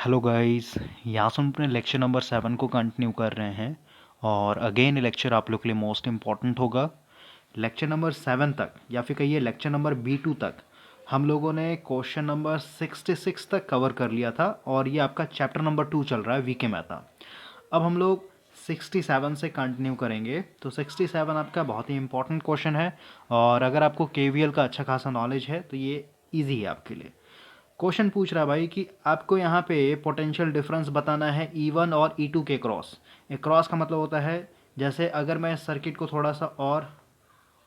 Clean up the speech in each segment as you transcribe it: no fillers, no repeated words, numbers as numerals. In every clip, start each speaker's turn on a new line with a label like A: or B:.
A: Hello guys. यहाँ से हम अपने लेक्चर नंबर 7 को कंटिन्यू कर रहे हैं और अगेन ये लेक्चर आप लोग के लिए मोस्ट इम्पॉर्टेंट होगा। लेक्चर नंबर 7 तक या फिर कहिए लेक्चर नंबर B2 तक हम लोगों ने क्वेश्चन नंबर 66 तक कवर कर लिया था और ये आपका चैप्टर नंबर 2 चल रहा है वीके मैथा। अब हम लोग 67 से कंटिन्यू करेंगे। तो 67 आपका बहुत ही इंपॉर्टेंट क्वेश्चन है और अगर आपको केवीएल का अच्छा खासा नॉलेज है तो ये ईजी है आपके लिए। क्वेश्चन पूछ रहा है भाई कि आपको यहाँ पे पोटेंशियल डिफरेंस बताना है E1 और E2 के क्रॉस। एक क्रॉस का मतलब होता है, जैसे अगर मैं सर्किट को थोड़ा सा और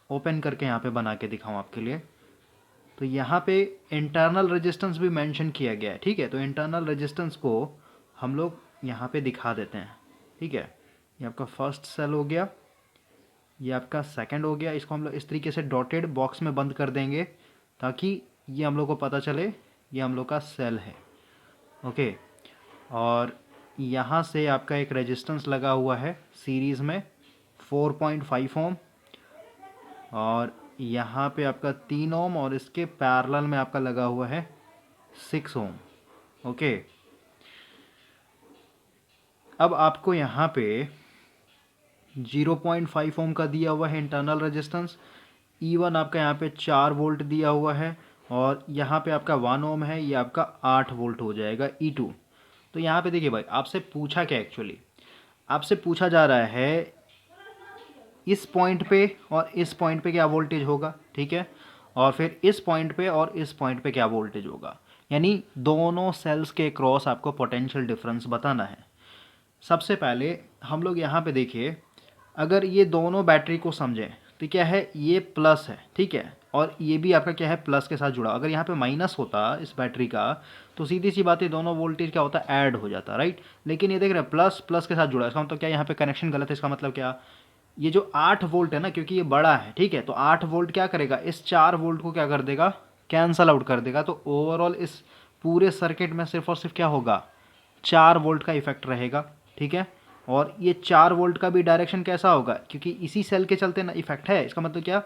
A: ओपन करके यहाँ पे बना के दिखाऊँ आपके लिए, तो यहाँ पे इंटरनल रेजिस्टेंस भी मेंशन किया गया है। ठीक है, तो इंटरनल रेजिस्टेंस को हम लोग यहाँ पे दिखा देते हैं। ठीक है, ये आपका फर्स्ट सेल हो गया, ये आपका सेकंड हो गया। इसको हम लोग इस तरीके से डॉटेड बॉक्स में बंद कर देंगे ताकि ये हम लोग को पता चले ये हम लोग का सेल है। ओके, और यहाँ से आपका एक रेजिस्टेंस लगा हुआ है सीरीज़ में 4.5 ओम, और यहाँ पे आपका 3 ओम, और इसके पैरेलल में आपका लगा हुआ है 6 ओम। ओके, अब आपको यहाँ पे 0.5 ओम का दिया हुआ है इंटरनल रेजिस्टेंस। E1 आपका यहाँ पे 4 वोल्ट दिया हुआ है और यहाँ पे आपका 1 ओम है, ये आपका 8 वोल्ट हो जाएगा E2। तो यहाँ पे देखिए भाई, आपसे पूछा क्या, एक्चुअली आपसे पूछा जा रहा है इस पॉइंट पे और इस पॉइंट पे क्या वोल्टेज होगा। ठीक है, और फिर इस पॉइंट पे और इस पॉइंट पे क्या वोल्टेज होगा, यानी दोनों सेल्स के क्रॉस आपको पोटेंशियल डिफरेंस बताना है। सबसे पहले हम लोग यहाँ पे देखिए, अगर ये दोनों बैटरी को समझें तो क्या है, ये प्लस है। ठीक है, और ये भी आपका क्या है, प्लस के साथ जुड़ा। अगर यहाँ पे माइनस होता इस बैटरी का तो सीधी सी बात है, दोनों वोल्टेज क्या होता है, ऐड हो जाता, राइट। लेकिन ये देख रहे हैं प्लस प्लस के साथ जुड़ा, इसका मतलब क्या, यहाँ पे कनेक्शन गलत है। इसका मतलब क्या, ये जो 8 वोल्ट है ना, क्योंकि ये बड़ा है, ठीक है, तो 8 वोल्ट क्या करेगा, इस 4 वोल्ट को क्या कर देगा, कैंसल आउट कर देगा। तो ओवरऑल इस पूरे सर्किट में सिर्फ और सिर्फ क्या होगा, 4 वोल्ट का इफेक्ट रहेगा। ठीक है, और ये 4 वोल्ट का भी डायरेक्शन कैसा होगा, क्योंकि इसी सेल के चलते ना इफेक्ट है। इसका मतलब क्या,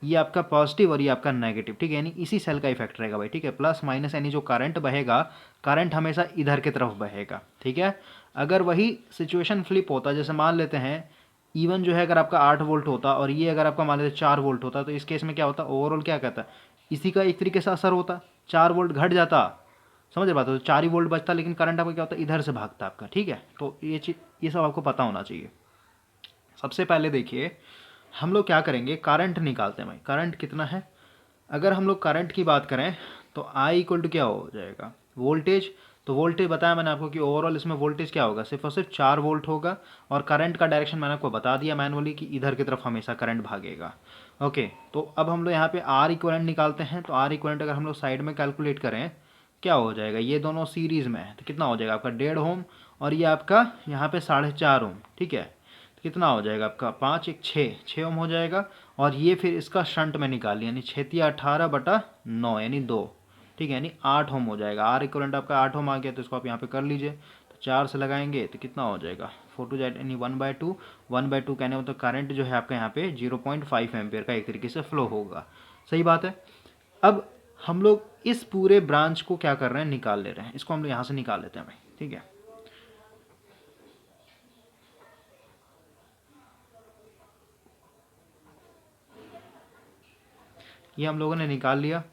A: ये आपका पॉजिटिव और ये आपका नेगेटिव। ठीक है, यानी इसी सेल का इफेक्ट रहेगा भाई। ठीक है, प्लस माइनस यानी जो करंट बहेगा, करंट हमेशा इधर की तरफ बहेगा। ठीक है, अगर वही सिचुएशन फ्लिप होता, जैसे मान लेते हैं E1 जो है अगर आपका 8 वोल्ट होता और ये अगर आपका मान लेते 4 वोल्ट होता, तो इस केस में क्या होता, ओवरऑल क्या कहता, इसी का एक तरीके से असर होता, 4 वोल्ट घट जाता। समझ रहे बात, तो 4 ही वोल्ट बचता, लेकिन करंट आपका क्या होता है, इधर से भागता आपका। ठीक है, तो ये चीज, ये सब आपको पता होना चाहिए। सबसे पहले देखिए हम लोग क्या करेंगे, करंट निकालते हैं भाई। करंट कितना है, अगर हम लोग करंट की बात करें तो I इक्वल टू क्या हो जाएगा, वोल्टेज। तो वोल्टेज बताया मैंने आपको कि ओवरऑल इसमें वोल्टेज क्या होगा, सिर्फ और सिर्फ 4 वोल्ट होगा। और करंट का डायरेक्शन मैंने आपको बता दिया मैनुअली कि इधर की तरफ हमेशा करंट भागेगा। ओके, तो अब हम लोग यहाँ पे R इक्वलेंट निकालते हैं। तो R इक्वलेंट अगर हम लोग साइड में कैलकुलेट करें क्या हो जाएगा, ये दोनों सीरीज में है तो कितना हो जाएगा आपका 1.5 ओम, और ये आपका यहाँ पे 4.5 ओम। ठीक है, तो कितना हो जाएगा आपका 5 एक 6 ओम हो जाएगा। और ये फिर इसका शंट में निकाल, यानी 6×18/9 यानी 2। ठीक है, यानी 8 ओम हो जाएगा। आर इक्वलेंट आपका 8 ओम आ गया, तो इसको आप यहाँ पे कर लीजिए। तो 4 से लगाएंगे तो कितना हो जाएगा 4×2 यानी 1/2। 1/2 कहने मतलब करंट जो है आपका यहाँ पे 0.5 एम्पियर का एक तरीके से फ्लो होगा। सही बात है। अब हम लोग इस पूरे ब्रांच को क्या कर रहे हैं, निकाल ले रहे हैं। इसको हम लोग यहाँ से निकाल लेते हैं भाई। ठीक है, ये हम लोगों ने निकाल लिया।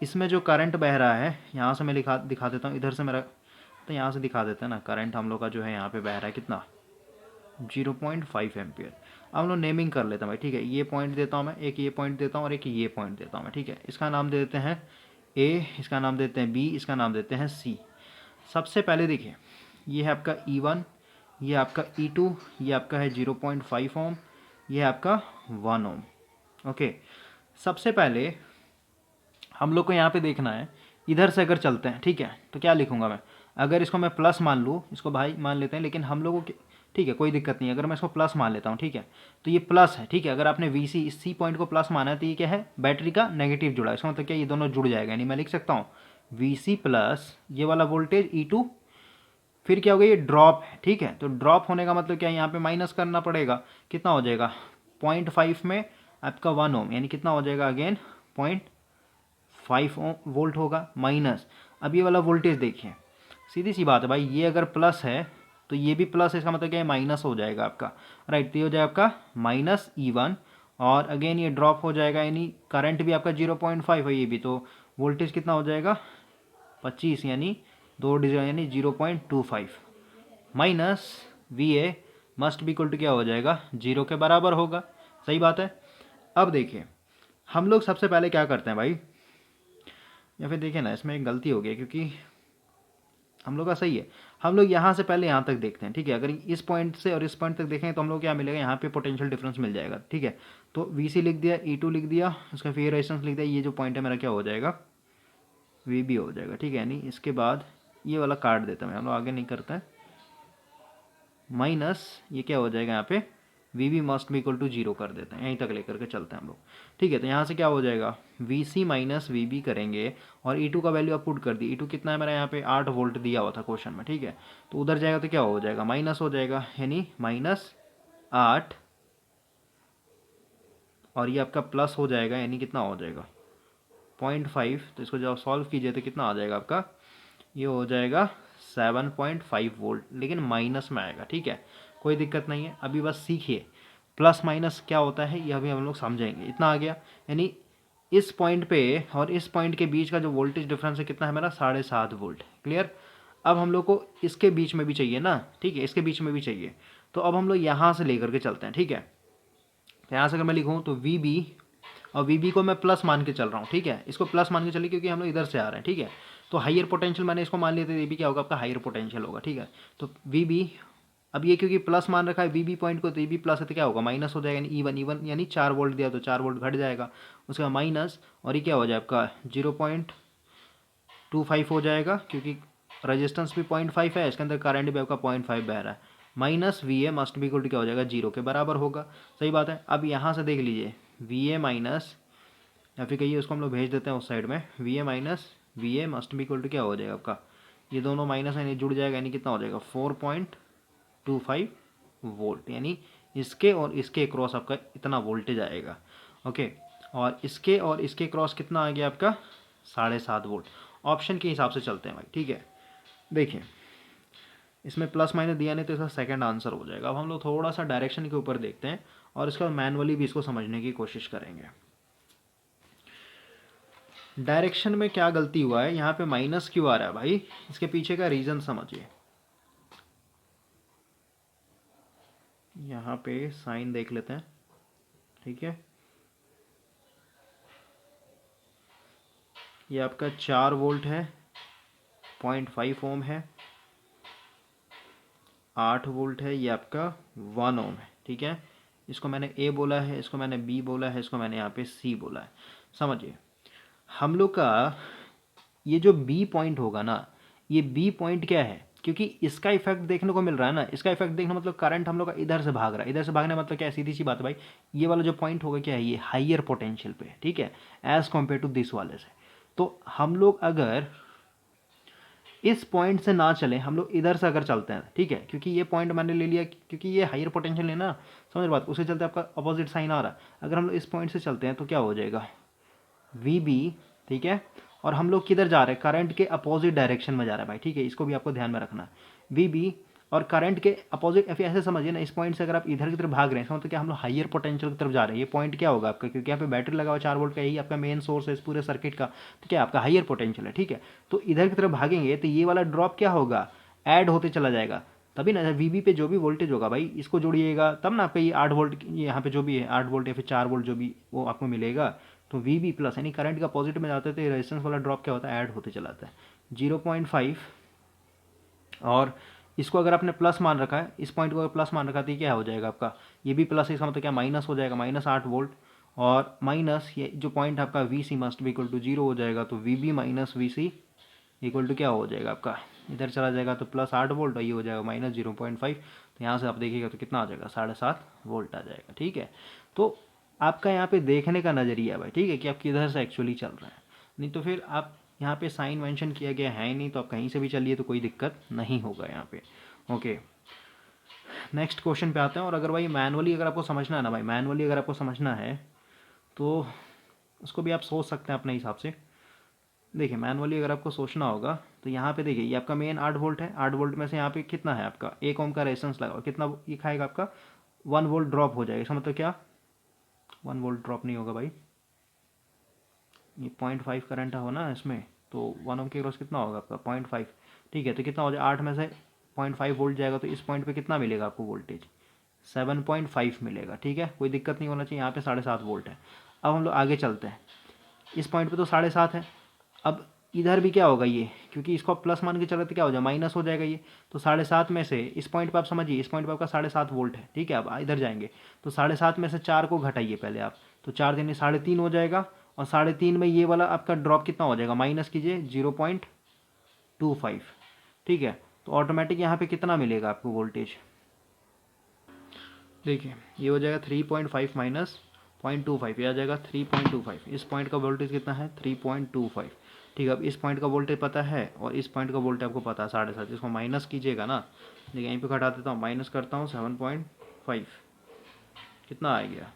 A: इसमें जो करंट बह रहा है, यहाँ से मैं दिखा देता हूँ, इधर से मेरा, तो यहाँ से दिखा देते हैं ना। करंट हम लोग का जो है यहाँ पे बह रहा है कितना, 0.5 एम्पियर। अब हम लोग नेमिंग कर लेते हैं भाई। ठीक है, ये पॉइंट देता हूँ मैं, एक ये पॉइंट देता हूँ और एक ये पॉइंट देता हूँ मैं। ठीक है, इसका नाम दे देते हैं ए, इसका नाम देते हैं बी, इसका नाम देते हैं सी। सबसे पहले देखिए, ये है आपका E1, ये आपका E2, ये आपका है 0.5 ओम, ये है आपका 1 ओम। ओके, सबसे पहले हम लोग को यहाँ पे देखना है, इधर से अगर चलते हैं, ठीक है, तो क्या लिखूंगा मैं, अगर इसको मैं प्लस मान लूँ, इसको भाई मान लेते हैं, लेकिन हम लोगों के, ठीक है कोई दिक्कत नहीं, अगर मैं इसको प्लस मान लेता हूँ, ठीक है, तो ये प्लस है। ठीक है, अगर आपने VC इस सी पॉइंट को प्लस माना है तो ये क्या है, बैटरी का नेगेटिव जुड़ा है। इसका मतलब क्या, ये दोनों जुड़ जाएगा, यानी मैं लिख सकता हूँ VC प्लस ये वाला वोल्टेज E2, फिर क्या होगा, ये ड्रॉप है। ठीक है, तो ड्रॉप होने का मतलब क्या है, यहाँ पे माइनस करना पड़ेगा। कितना हो जाएगा, 0.5 में आपका 1 ओम, यानी कितना हो जाएगा अगेन 0.5 वोल्ट होगा माइनस। अब ये वाला वोल्टेज देखिए, सीधी सी बात है भाई, ये अगर प्लस है तो ये भी प्लस है, इसका मतलब क्या है, माइनस हो जाएगा आपका, राइट। तो ये हो जाएगा आपका माइनस E1, और अगेन ये ड्रॉप हो जाएगा, यानी करंट भी आपका 0.5 है ये भी, तो वोल्टेज कितना हो जाएगा 25, यानी 2 डिजिट यानी 0.25 माइनस VA मस्ट भी इक्वल टू क्या हो जाएगा, 0 के बराबर होगा। सही बात है। अब देखिए हम लोग सबसे पहले क्या करते हैं भाई, या फिर देखिए ना इसमें एक गलती हो गई, क्योंकि हम लोग का सही है, हम लोग यहाँ से पहले यहाँ तक देखते हैं, ठीक है। अगर इस पॉइंट से और इस पॉइंट तक देखें तो हम लोग क्या मिलेगा, यहाँ पे पोटेंशियल डिफरेंस मिल जाएगा, ठीक है। तो VC लिख दिया, E2 लिख दिया, उसका फिर रेजिस्टेंस लिख दिया, ये जो पॉइंट है मेरा क्या हो जाएगा, VB हो जाएगा, ठीक है। यानी इसके बाद ये वाला काट देता है, हम लोग आगे नहीं करते हैं, माइनस ये क्या हो जाएगा यहाँ पे, VB मस्ट भी इक्वल टू 0 कर देते हैं, यहीं तक लेकर के चलते हैं हम लोग, ठीक है। तो यहाँ से क्या हो जाएगा, VC माइनस VB करेंगे, और E2 का वैल्यू आप पुट कर दी, E2 कितना है मेरा यहाँ पे 8 वोल्ट दिया हुआ था क्वेश्चन में, ठीक है। तो उधर जाएगा तो क्या हो जाएगा, माइनस हो जाएगा, यानी -8, और ये आपका प्लस हो जाएगा, यानी कितना हो जाएगा 0.5। तो इसको जब सॉल्व कीजिए तो कितना आ जाएगा आपका, ये हो जाएगा 7.5 वोल्ट, लेकिन माइनस में आएगा, ठीक है। कोई दिक्कत नहीं है, अभी बस सीखिए प्लस माइनस क्या होता है, ये अभी हम लोग समझेंगे। इतना आ गया, यानी इस पॉइंट पे और इस पॉइंट के बीच का जो वोल्टेज डिफरेंस है कितना है मेरा, 7.5 वोल्ट। क्लियर। अब हम लोग को इसके बीच में भी चाहिए ना, ठीक है, इसके बीच में भी चाहिए, तो अब हम लोग यहाँ से लेकर के चलते हैं, ठीक है। तो यहाँ से अगर मैं लिखूँ तो VB, और VB को मैं प्लस मान के चल रहा हूँ, ठीक है, इसको प्लस मान के चलिए क्योंकि हम लोग इधर से आ रहे हैं, ठीक है। तो हाइयर पोटेंशियल मैंने इसको मान लिया, तो ये भी क्या होगा आपका हाइयर पोटेंशियल होगा, ठीक है। तो VB, अब ये क्योंकि प्लस मान रखा है VB पॉइंट को, तो ये भी प्लस है तो क्या होगा माइनस हो जाएगा, यानी E1 यानी 4 वोल्ट दिया तो 4 वोल्ट घट जाएगा, उसका माइनस, और ये क्या हो जाएगा आपका 0.25 हो जाएगा, क्योंकि रजिस्टेंस भी 0.5 है, इसके अंदर करंट भी आपका 0.5 बह रहा है, माइनस VA मस्ट भी इक्वल टू क्या हो जाएगा, 0 के बराबर होगा। सही बात है। अब यहाँ से देख लीजिए VA माइनस, या फिर कहिए उसको हम लोग भेज देते हैं उस साइड में, VA माइनस VA मस्ट भी इक्वल टू क्या हो जाएगा आपका, ये दोनों माइनस यानी जुड़ जाएगा, यानी कितना हो जाएगा 4.25 वोल्ट, यानी इसके और इसके क्रॉस आपका इतना वोल्टेज आएगा, ओके। और इसके क्रॉस कितना आ गया आपका 7.5 वोल्ट। ऑप्शन के हिसाब से चलते हैं भाई, ठीक है। देखिए इसमें प्लस माइनस दिया नहीं तो इसका सेकंड आंसर हो जाएगा। अब हम लोग थोड़ा सा डायरेक्शन के ऊपर देखते हैं, और इसका मैनुअली भी इसको समझने की कोशिश करेंगे। डायरेक्शन में क्या गलती हुआ है, यहाँ पे माइनस क्यों आ रहा है भाई, इसके पीछे का रीज़न समझिए। यहाँ पे साइन देख लेते हैं, ठीक है। ये आपका 4 वोल्ट है, 0.5 ओम है, 8 वोल्ट है, ये आपका 1 ओम है, ठीक है। इसको मैंने A बोला है, इसको मैंने B बोला है, इसको मैंने यहाँ पे C बोला है। समझिए हम लोग का ये जो B पॉइंट होगा ना, ये B पॉइंट क्या है, क्योंकि इसका इफेक्ट देखने को मिल रहा है ना, इसका इफेक्ट देखना मतलब करंट हम लोग का इधर से भाग रहा है, इधर से भागने मतलब क्या है, सीधी सी बात है भाई, ये वाला जो पॉइंट होगा क्या है, ये हाइयर पोटेंशियल पे, ठीक है, एज कम्पेयर टू दिस वाले से। तो हम लोग अगर इस पॉइंट से ना चले, हम लोग इधर से अगर चलते हैं, ठीक है, क्योंकि ये पॉइंट मैंने ले लिया क्योंकि ये हाइयर पोटेंशियल है ना, समझ बात, उसे चलते आपका अपोजिट साइन आ रहा है। अगर हम लोग इस पॉइंट से चलते हैं तो क्या हो जाएगा VB, ठीक है। और हम लोग किधर जा रहे हैं, करंट के अपोजिट डायरेक्शन में जा रहा है भाई, ठीक है, इसको भी आपको ध्यान में रखना है। VB और करंट के अपोजिट, ऐसे समझिए ना, इस पॉइंट से अगर आप इधर की तरफ भाग रहे हैं, समझ तो क्या हम लोग हाइयर पोटेंशियल की तरफ जा रहे हैं। ये पॉइंट क्या होगा आपका, क्योंकि यहाँ पे बैटरी लगा हुआ 4 वोल्ट का, यही आपका मेन सोर्स है इस पूरे सर्किट का, तो क्या आपका हाइयर पोटेंशियल है, ठीक है। तो इधर की तरफ भागेंगे तो ये वाला ड्रॉप क्या होगा, ऐड होते चला जाएगा, तभी ना VB पे जो भी वोल्टेज होगा भाई, इसको जोड़िएगा तब ना आपका ये 8 वोल्ट, यहाँ पे जो भी है 8 वोल्ट या फिर 4 वोल्ट जो भी वो आपको मिलेगा। तो VB प्लस यानी करंट का पॉजिटिव में जाते थे, रेजिस्टेंस वाला ड्रॉप क्या होता है, ऐड होते चलाता है 0.5। और इसको अगर आपने प्लस मान रखा है, इस पॉइंट को अगर प्लस मान रखा है तो ये क्या हो जाएगा आपका, ये भी प्लस है, इसका मतलब क्या माइनस हो जाएगा, -8 वोल्ट, और माइनस ये जो पॉइंट आपका VC मस्ट भी इक्वल टू 0 हो जाएगा, तो VB minus VC equal to क्या हो जाएगा आपका, इधर चला जाएगा तो +8 वोल्ट, और ये हो जाएगा -0.5। तो यहाँ से आप देखिएगा तो कितना आ जाएगा 7.5 वोल्ट आ जाएगा, ठीक है। तो आपका यहाँ पे देखने का नज़रिया है भाई, ठीक है, कि आप किधर से एक्चुअली चल रहे हैं। नहीं तो फिर आप यहाँ पे साइन मेंशन किया गया है ही नहीं, तो आप कहीं से भी चलिए तो कोई दिक्कत नहीं होगा यहाँ पे, ओके। नेक्स्ट क्वेश्चन पे आते हैं। और अगर भाई मैनुअली अगर आपको समझना है ना भाई, मैनुअली अगर आपको समझना है तो उसको भी आप सोच सकते हैं अपने हिसाब से। देखिए मैनुअली अगर आपको सोचना होगा तो यहाँ पे देखिए ये आपका मेन 8 वोल्ट है, 8 वोल्ट में से यहाँ पे कितना है आपका 1 ओम का रेजिस्टेंस लगा, कितना ये खाएगा आपका 1 वोल्ट ड्रॉप हो जाएगा। इसका मतलब क्या, 1 वोल्ट ड्रॉप नहीं होगा भाई, ये 0.5 करंट हो ना इसमें, तो 1 ओम के क्रॉस कितना होगा आपका 0.5। ठीक है, तो कितना हो जाए 8 में से 0.5 वोल्ट जाएगा, तो इस पॉइंट पे कितना मिलेगा आपको वोल्टेज, 7.5 मिलेगा। ठीक है, कोई दिक्कत नहीं होना चाहिए, यहाँ पे 7.5 वोल्ट है। अब हम लोग आगे चलते हैं, इस पॉइंट पे तो 7.5 है। अब इधर भी क्या होगा ये, क्योंकि इसको आप प्लस मान के चले तो क्या हो जाए माइनस हो जाएगा ये, तो 7.5 में से इस पॉइंट पे आप समझिए, इस पॉइंट पे आपका 7.5 वोल्ट है। ठीक है, अब इधर जाएंगे तो 7.5 में से 4 को घटाइए पहले आप, तो 4 दिन 3.5 हो जाएगा, और 3.5 में ये वाला आपका ड्रॉप कितना हो जाएगा, माइनस कीजिए 0.25। ठीक है, तो ऑटोमेटिक यहाँ पे कितना मिलेगा आपको वोल्टेज, देखिए ये हो जाएगा 3.5 माइनस 0.25, ये आ जाएगा 3.25। इस पॉइंट का वोल्टेज कितना है 3.25। ठीक है, अब इस पॉइंट का वोल्टेज पता है और इस पॉइंट का वोल्टेज आपको पता है 7.5, इसको माइनस कीजिएगा ना, देखिए यहीं पे घटा देता हूँ, माइनस करता हूँ 7.5, कितना आ गया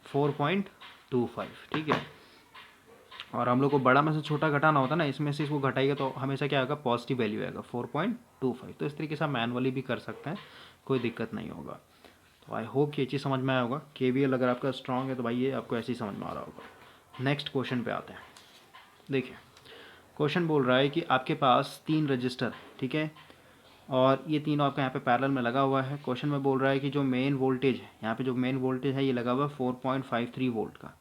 A: 4.25। ठीक है, और हम लोग को बड़ा में से छोटा घटाना होता है ना, इसमें से इसको घटाइएगा तो हमेशा क्या आएगा पॉजिटिव वैल्यू आएगा 4.25। तो इस तरीके से आप मैनुअली भी कर सकते हैं, कोई दिक्कत नहीं होगा। तो आई होप ये चीज़ समझ में आया होगा। केवीएल अगर आपका स्ट्रांग है तो भाई ये आपको ऐसे ही समझ में आ रहा होगा। नेक्स्ट क्वेश्चन पे आते हैं। देखिए क्वेश्चन बोल रहा है कि आपके पास 3 रजिस्टर, ठीक है, और ये तीनों आपका यहाँ पे पैरेलल में लगा हुआ है। क्वेश्चन में बोल रहा है कि जो मेन वोल्टेज है, यहाँ पे जो मेन वोल्टेज है ये लगा हुआ है 4.53 वोल्ट का,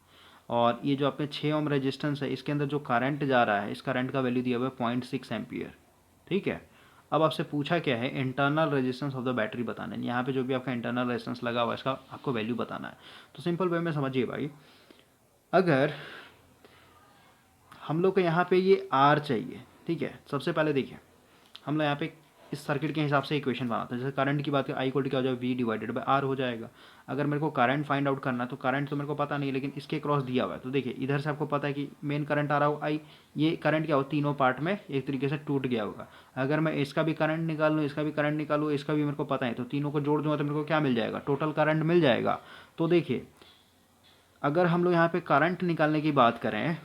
A: और ये जो आपके 6 ओम रेजिस्टेंस है इसके अंदर जो करंट जा रहा है, इस करंट का वैल्यू दिया हुआ है 0.6 एम्पियर। ठीक है, अब आपसे पूछा क्या है internal resistance of the battery बताना है। यहाँ पे जो भी आपका इंटरनल रेजिस्टेंस लगा हुआ है इसका आपको वैल्यू बताना है। तो सिंपल वे में समझिए भाई, अगर हम लोग को यहाँ पे ये आर चाहिए, ठीक है, सबसे पहले देखिए हम लोग यहाँ पे इस सर्किट के हिसाब से इक्वेशन बनाते हैं। जैसे करंट की बात करें, आई इक्वल टू क्या हो जाएगा वी डिवाइडेड बाय आर हो जाएगा। अगर मेरे को करंट फाइंड आउट करना है तो करंट तो मेरे को पता नहीं, लेकिन इसके क्रॉस दिया हुआ है, तो देखिए इधर से आपको पता है कि मेन करंट आ रहा हो आई, ये करंट क्या हो तीनों पार्ट में एक तरीके से टूट गया होगा। अगर मैं इसका भी करंट निकाल लूँ, इसका भी करंट निकालूँ, इसका भी मेरे को पता है, तो तीनों को जोड़ दूंगा तो मेरे को क्या मिल जाएगा, टोटल करंट मिल जाएगा। तो देखिए अगर हम लोग यहाँ पे करंट निकालने की बात करें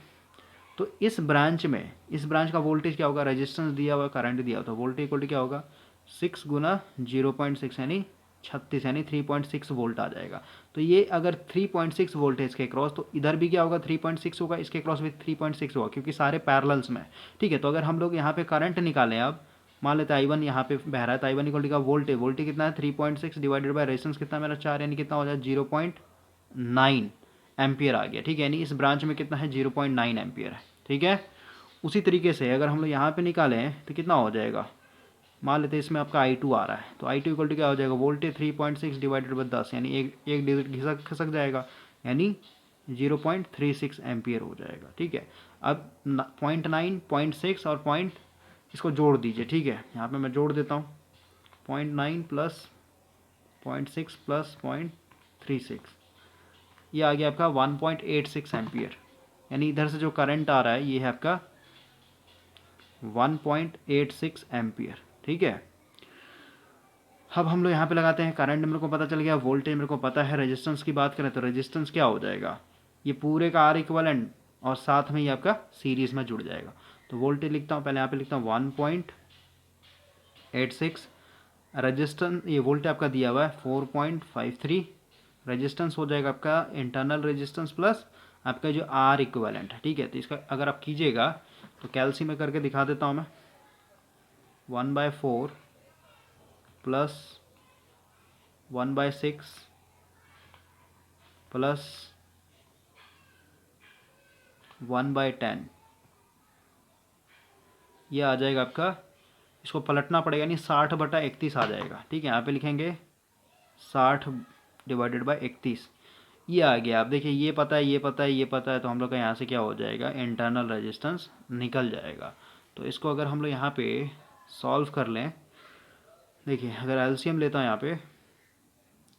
A: तो इस ब्रांच में, इस ब्रांच का वोल्टेज क्या होगा, रेजिस्टेंस दिया हुआ करंट दिया हुआ, तो वोल्टेज इक्वल टू क्या होगा 6 गुना 0.6 यानी 36 यानी 3.6 वोल्ट आ जाएगा। तो ये अगर 3.6 वोल्ट है इसके क्रॉस, तो इधर भी क्या होगा 3.6 होगा, इसके क्रॉस भी 3.6 होगा, क्योंकि सारे पैरेलल्स में। ठीक है, तो अगर हम लोग यहाँ पे करंट निकालें, अब मान लेते हैं आई1 यहाँ पे बह रहा है, तो आई1 इक्वल टू का वोल्टेज, वोल्टेज कितना है 3.6 डिवाइडेड बाय रेजिस्टेंस कितना मेरा 4, यानी कितना हो जाए 0.9 एम्पियर आ गया। ठीक है, यानी इस ब्रांच में कितना है 0.9 एम्पियर है। ठीक है, उसी तरीके से अगर हम लोग यहाँ पे निकालें तो कितना हो जाएगा, मान लेते हैं इसमें आपका I2 आ रहा है, तो I2 इक्वल टू क्या हो जाएगा वोल्टेज 3.6 डिवाइडेड बाय 10, यानी एक डिजिट खिसक जाएगा, यानी 0.36 एम्पियर हो जाएगा। ठीक है, अब 0.9 0.6 और पॉइंट इसको जोड़ दीजिए। ठीक है, यहाँ पे मैं जोड़ देता हूँ 0.9 प्लस 0.6 प्लस 0.36, ये आ गया आपका 1.86 एम्पियर, यानी इधर से जो करंट आ रहा है ये है आपका 1.86 एम्पियर। ठीक है, अब हम लोग यहाँ पे लगाते हैं करंट मेरे को पता चल गया, वोल्टेज मेरे को पता है, रेजिस्टेंस की बात करें तो रेजिस्टेंस क्या हो जाएगा, ये पूरे का आर इक्वलेंट और साथ में ये आपका सीरीज में जुड़ जाएगा। तो वोल्टेज लिखता हूँ, पहले यहाँ पे लिखता हूँ 1.86, रेजिस्टेंस ये वोल्टेज आपका दिया हुआ है 4.53, रेजिस्टेंस हो जाएगा आपका इंटरनल रेजिस्टेंस प्लस आपका जो आर इक्वलेंट है। ठीक है, तो इसका अगर आप कीजिएगा तो कैलसी में करके दिखा देता हूँ मैं, 1/4 प्लस 1/6 प्लस 1/10, ये आ जाएगा आपका, इसको पलटना पड़ेगा, नहीं 60/31 आ जाएगा। ठीक है, यहाँ पे लिखेंगे 60 डिवाइडेड बाय 31, ये आ गया। आप देखिए ये पता है, ये पता है, ये पता है, तो हम लोग का यहाँ से क्या हो जाएगा इंटरनल रेजिस्टेंस निकल जाएगा। तो इसको अगर हम लोग यहाँ पे सॉल्व कर लें, देखिए अगर एलसीएम लेता हूँ यहाँ पे,